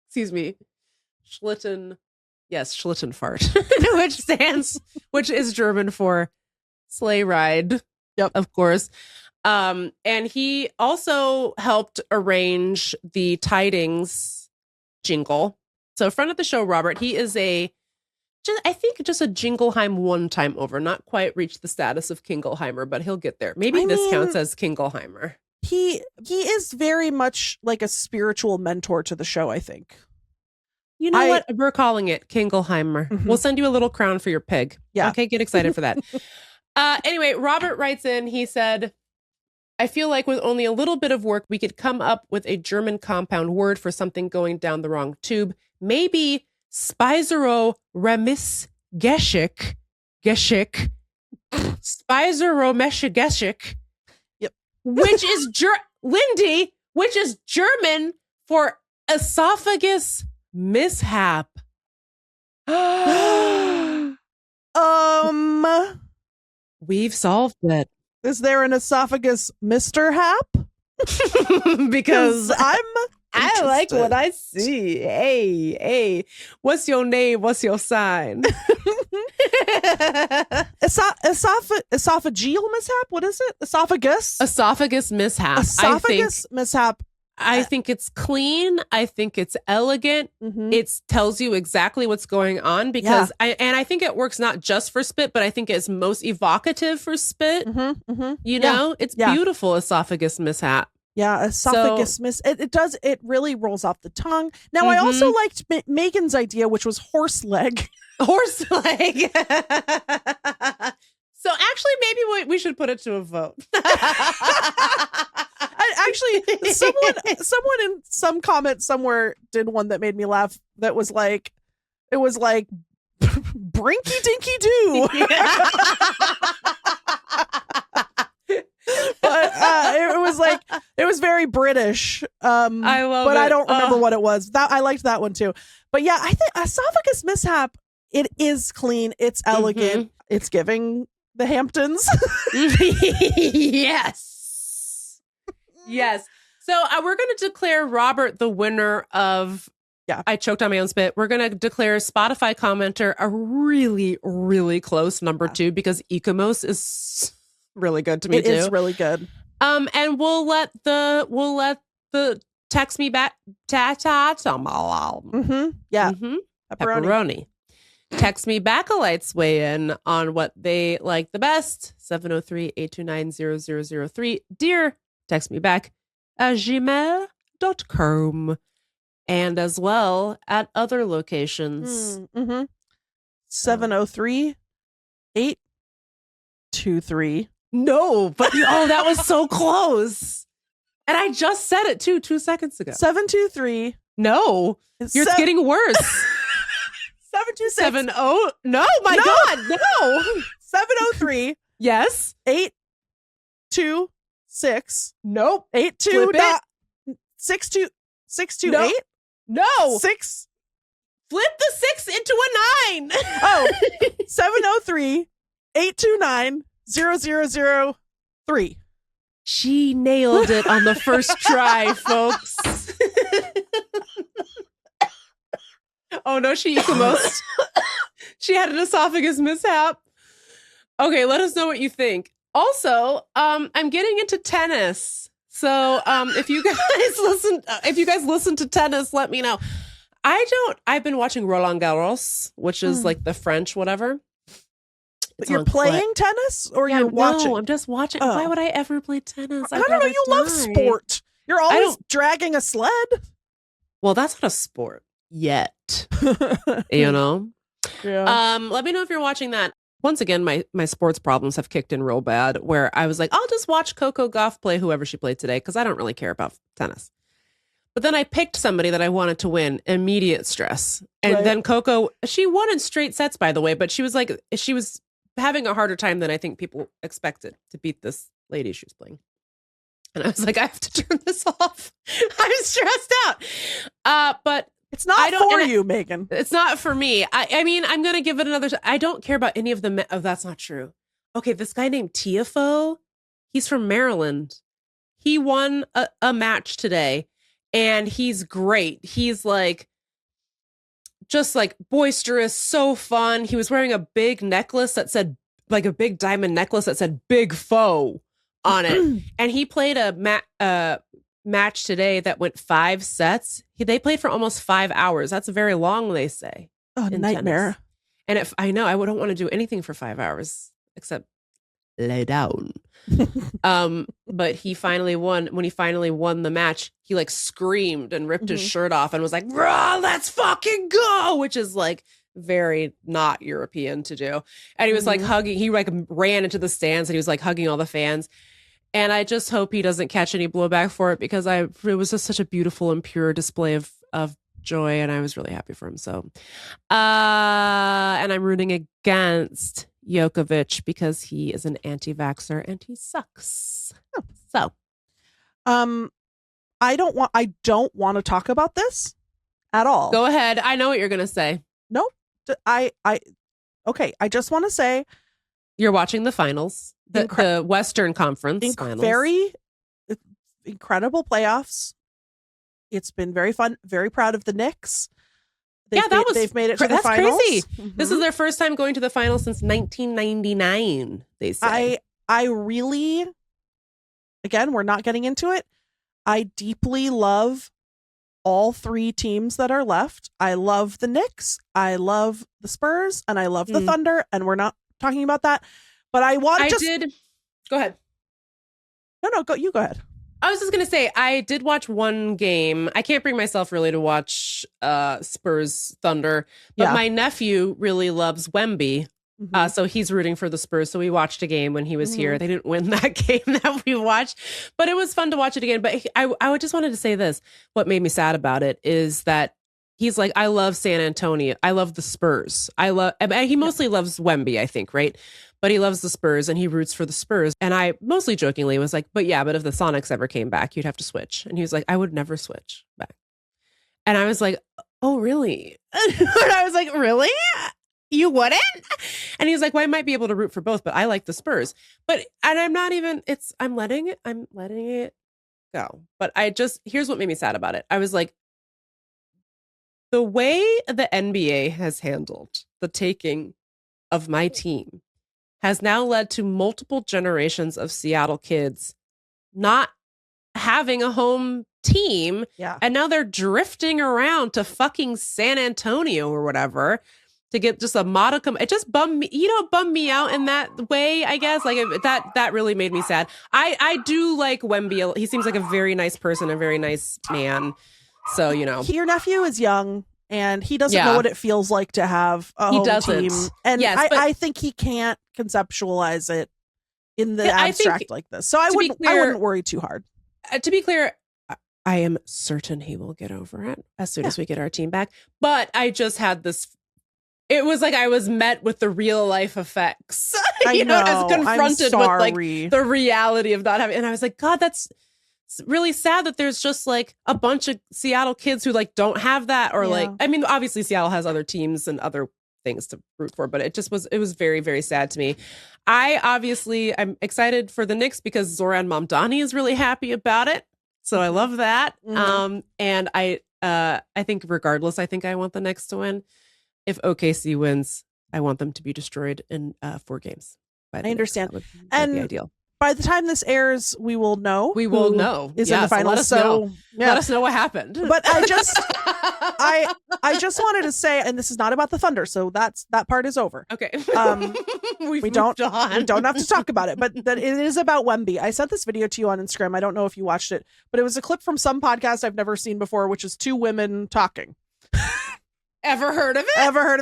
Excuse me, Schlittenfart, which is German for sleigh ride. Yep, of course. And he also helped arrange the Tidings jingle. So friend of the show, Robert, he is I think just a Jingleheimer one time over, not quite reached the status of Kingleheimer, but he'll get there. Maybe this counts as Kingleheimer. He is very much like a spiritual mentor to the show, I think. You know what? We're calling it Kingleheimer. Mm-hmm. We'll send you a little crown for your pig. Yeah. Okay, get excited for that. Anyway, Robert writes in, he said, I feel like with only a little bit of work, we could come up with a German compound word for something going down the wrong tube. Maybe Speiseromeshgeschick. Speiseromeshgeschick. Yep. Which is Lindy, which is German for esophagus mishap. We've solved it. Is there an esophagus Mr. Hap? Because I like interested. what I see. Hey, what's your name? What's your sign? Esophageal mishap? What is it? Esophagus mishap. Esophagus mishap. I think it's clean. I think it's elegant. Mm-hmm. It tells you exactly what's going on because I think it works not just for spit, but I think it's most evocative for spit. Mm-hmm, mm-hmm. You know, it's beautiful esophagus mishap. Yeah, esophagus it really rolls off the tongue. Now, I also liked Megan's idea, which was horse leg. Horse leg. So actually, maybe we should put it to a vote. Actually, someone in some comment somewhere did one that made me laugh. That was like, it was like, brinky dinky doo. But it was very British. I love but it. I don't remember what it was. That I liked that one too. But yeah, I think esophagus mishap. It is clean. It's elegant. It's giving the Hamptons. Yes. So we're going to declare Robert the winner of I choked on my own spit. We're going to declare Spotify commenter a really, really close number 2 because ICOMOS is really good to me too. It is really good. And we'll let the text me back pepperoni. Text me backalites weigh in on what they like the best. 703-829-0003. Dear text me back at gmail.com. And as well at other locations. 703-823 No, but that was so close. And I just said it too 2 seconds ago. 723. No, you're getting worse. 726. 70. No, my God, no. 703. Yes. 826. Nope. 82. Flip it. 628. No. 6. Flip the 6 into a 9. Oh, 703 829 0003. She nailed it on the first try, folks. Oh no, she ecomosed. She had an esophagus mishap. Okay, let us know what you think. Also, I'm getting into tennis. So, if you guys listen to tennis, let me know. I've been watching Roland Garros, which is like the French whatever. But you're playing tennis or you're watching? No, I'm just watching. Oh. Why would I ever play tennis? I don't know. You love sport. You're always dragging a sled. Well, that's not a sport yet. You know? Yeah. Let me know if you're watching that. Once again, my sports problems have kicked in real bad where I was like, I'll just watch Coco Gauff play whoever she played today because I don't really care about tennis. But then I picked somebody that I wanted to win. Immediate stress. And then Coco, she won in straight sets, by the way, but she was having a harder time than I think people expected to beat this lady she was playing. And I was like, I have to turn this off. I'm stressed out. But it's not for you, Meagan. It's not for me. I mean, I'm going to give it another. I don't care about any of the. Oh, that's not true. Okay, this guy named Tiafoe, he's from Maryland. He won a match today, and he's great. He's like, just like boisterous, so fun. He was wearing a big necklace that said, like a big diamond necklace that said "Big Foe" on it, and he played a match today that went 5 sets. They played for almost 5 hours. That's very long, they say. Oh, nightmare. Tennis. And I know I don't want to do anything for 5 hours except lay down. But he finally won. When he finally won the match, he like screamed and ripped his shirt off and was like, let's fucking go, which is like very not European to do. And he was like hugging, he like ran into the stands and he was like hugging all the fans. And I just hope he doesn't catch any blowback for it because it was just such a beautiful and pure display of joy, and I was really happy for him. So, and I'm rooting against Djokovic because he is an anti-vaxxer and he sucks. So, I don't want to talk about this at all. Go ahead. I know what you're gonna say. Nope. Okay. I just want to say you're watching the finals. The Western Conference finals. Very incredible playoffs. It's been very fun. Very proud of the Knicks. They've made it to the finals. Crazy. This is their first time going to the finals since 1999, they say. I really, again, we're not getting into it. I deeply love all 3 teams that are left. I love the Knicks. I love the Spurs. And I love the Thunder. And we're not talking about that. But Go ahead. No, you go ahead. I was just going to say, I did watch one game. I can't bring myself really to watch Spurs Thunder, but my nephew really loves Wemby. So he's rooting for the Spurs. So we watched a game when he was here. They didn't win that game that we watched, but it was fun to watch it again. But I just wanted to say this. What made me sad about it is that he's like, I love San Antonio. I love the Spurs. He mostly loves Wemby, I think, right? But he loves the Spurs and he roots for the Spurs. And I mostly jokingly was like, but if the Sonics ever came back, you'd have to switch. And he was like, I would never switch back. And I was like, oh, really? And I was like, really? You wouldn't? And he was like, well, I might be able to root for both, but I like the Spurs. I'm letting it go. But here's what made me sad about it. I was like, the way the NBA has handled the taking of my team has now led to multiple generations of Seattle kids not having a home team. Yeah. And now they're drifting around to fucking San Antonio or whatever to get just a modicum. It just bummed me out in that way, I guess. Like that really made me sad. I do like Wemby. He seems like a very nice person, a very nice man. So, your nephew is young. And he doesn't know what it feels like to have a home team. And yes, I think he can't conceptualize it in the Yeah, I think, abstract like this. So I to be wouldn't clear- worry too hard. To be clear, I am certain he will get over it as soon as we get our team back. But I just had this. It was like I was met with the real life effects. I know. As confronted I'm with like sorry. the reality of not having. And I was like, God, that's really sad that there's just like a bunch of Seattle kids who like don't have that, or like, I mean, obviously Seattle has other teams and other things to root for, but it was very, very sad to me. I'm excited for the Knicks because Zoran Mamdani is really happy about it. So I love that. Mhm. And I think regardless, I think I want the Knicks to win. If OKC wins, I want them to be destroyed in 4 games. I understand. That would And be ideal. By the time this airs, we will know. We will who know. Is in the So finals. let us know. Yeah. Let us know what happened. But I just wanted to say, and this is not about the Thunder, so that part is over. Okay. We don't have to talk about it, but that it is about Wemby. I sent this video to you on Instagram. I don't know if you watched it, but it was a clip from some podcast I've never seen before, which is 2 women talking. Ever heard of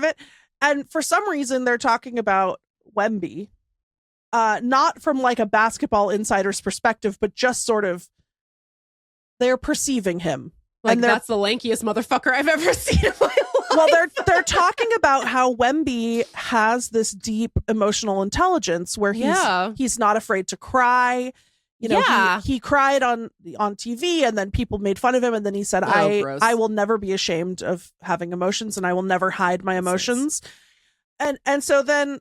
it? And for some reason, they're talking about Wemby, not from like a basketball insider's perspective, but just sort of they're perceiving him. Like, and that's the lankiest motherfucker I've ever seen in my life. Well, they're talking about how Wemby has this deep emotional intelligence where he's not afraid to cry. You know, he cried on TV, and then people made fun of him, and then he said, gross. I will never be ashamed of having emotions, and I will never hide my emotions. And so then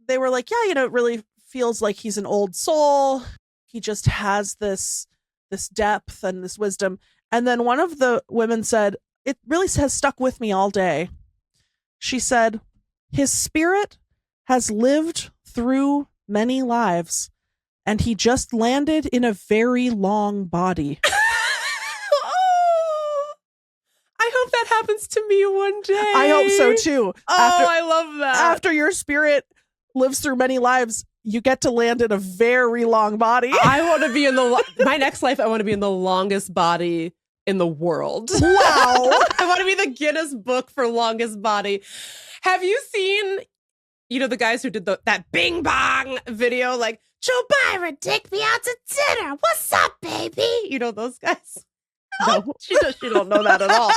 they were like, yeah, it really feels like he's an old soul. He just has this depth and this wisdom. And then one of the women said, it really has stuck with me all day. She said, his spirit has lived through many lives, and he just landed in a very long body. I hope that happens to me one day. I hope so too. I love that. After your spirit lives through many lives, you get to land in a very long body. I want to be in my next life. I want to be in the longest body in the world. Wow. I want to be the Guinness Book for longest body. Have you seen, the guys who did that Bing Bong video, like, Joe Byron, take me out to dinner. What's up, baby? Those guys. No, she don't know that at all.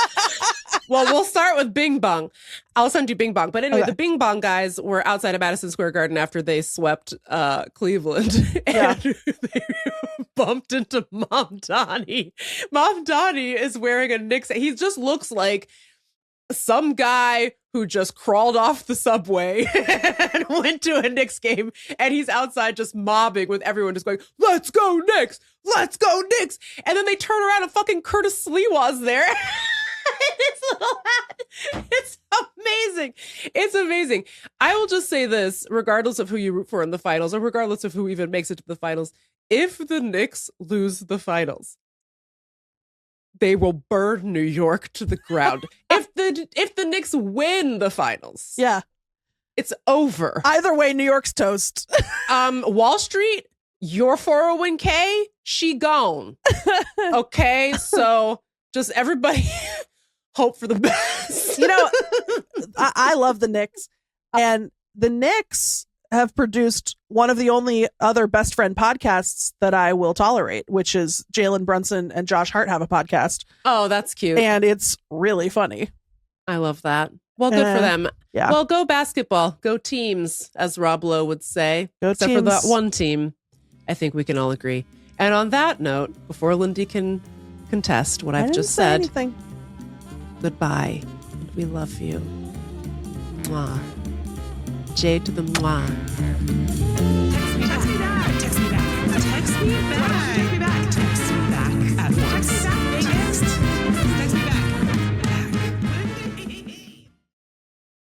Well, we'll start with Bing Bong. I'll send you Bing Bong. But anyway, the Bing Bong guys were outside of Madison Square Garden after they swept Cleveland. And they bumped into Mom Donnie. Mom Donnie is wearing a Knicks. He just looks like some guy who just crawled off the subway and went to a Knicks game, and he's outside just mobbing with everyone, just going, let's go Knicks, let's go Knicks. And then they turn around and fucking Curtis Sliwa's there. His little hat. It's amazing. It's amazing. I will just say this, regardless of who you root for in the finals, or regardless of who even makes it to the finals, if the Knicks lose the finals, they will burn New York to the ground. If the Knicks win the finals, it's over. Either way, New York's toast. Wall Street, your 401k, she gone. Okay, so just everybody hope for the best. I love the Knicks, and the Knicks have produced one of the only other best friend podcasts that I will tolerate, which is Jalen Brunson and Josh Hart have a podcast. Oh, that's cute. And it's really funny. I love that. Well, good for them. Yeah. Well, go basketball. Go teams, as Rob Lowe would say. Go Except teams. for that one team. I think we can all agree. And on that note, before Lindy can contest what I've just said, anything. Goodbye. We love you. Mwah. J to the mwah. Text me back. Text me back. Text me back. Text me back.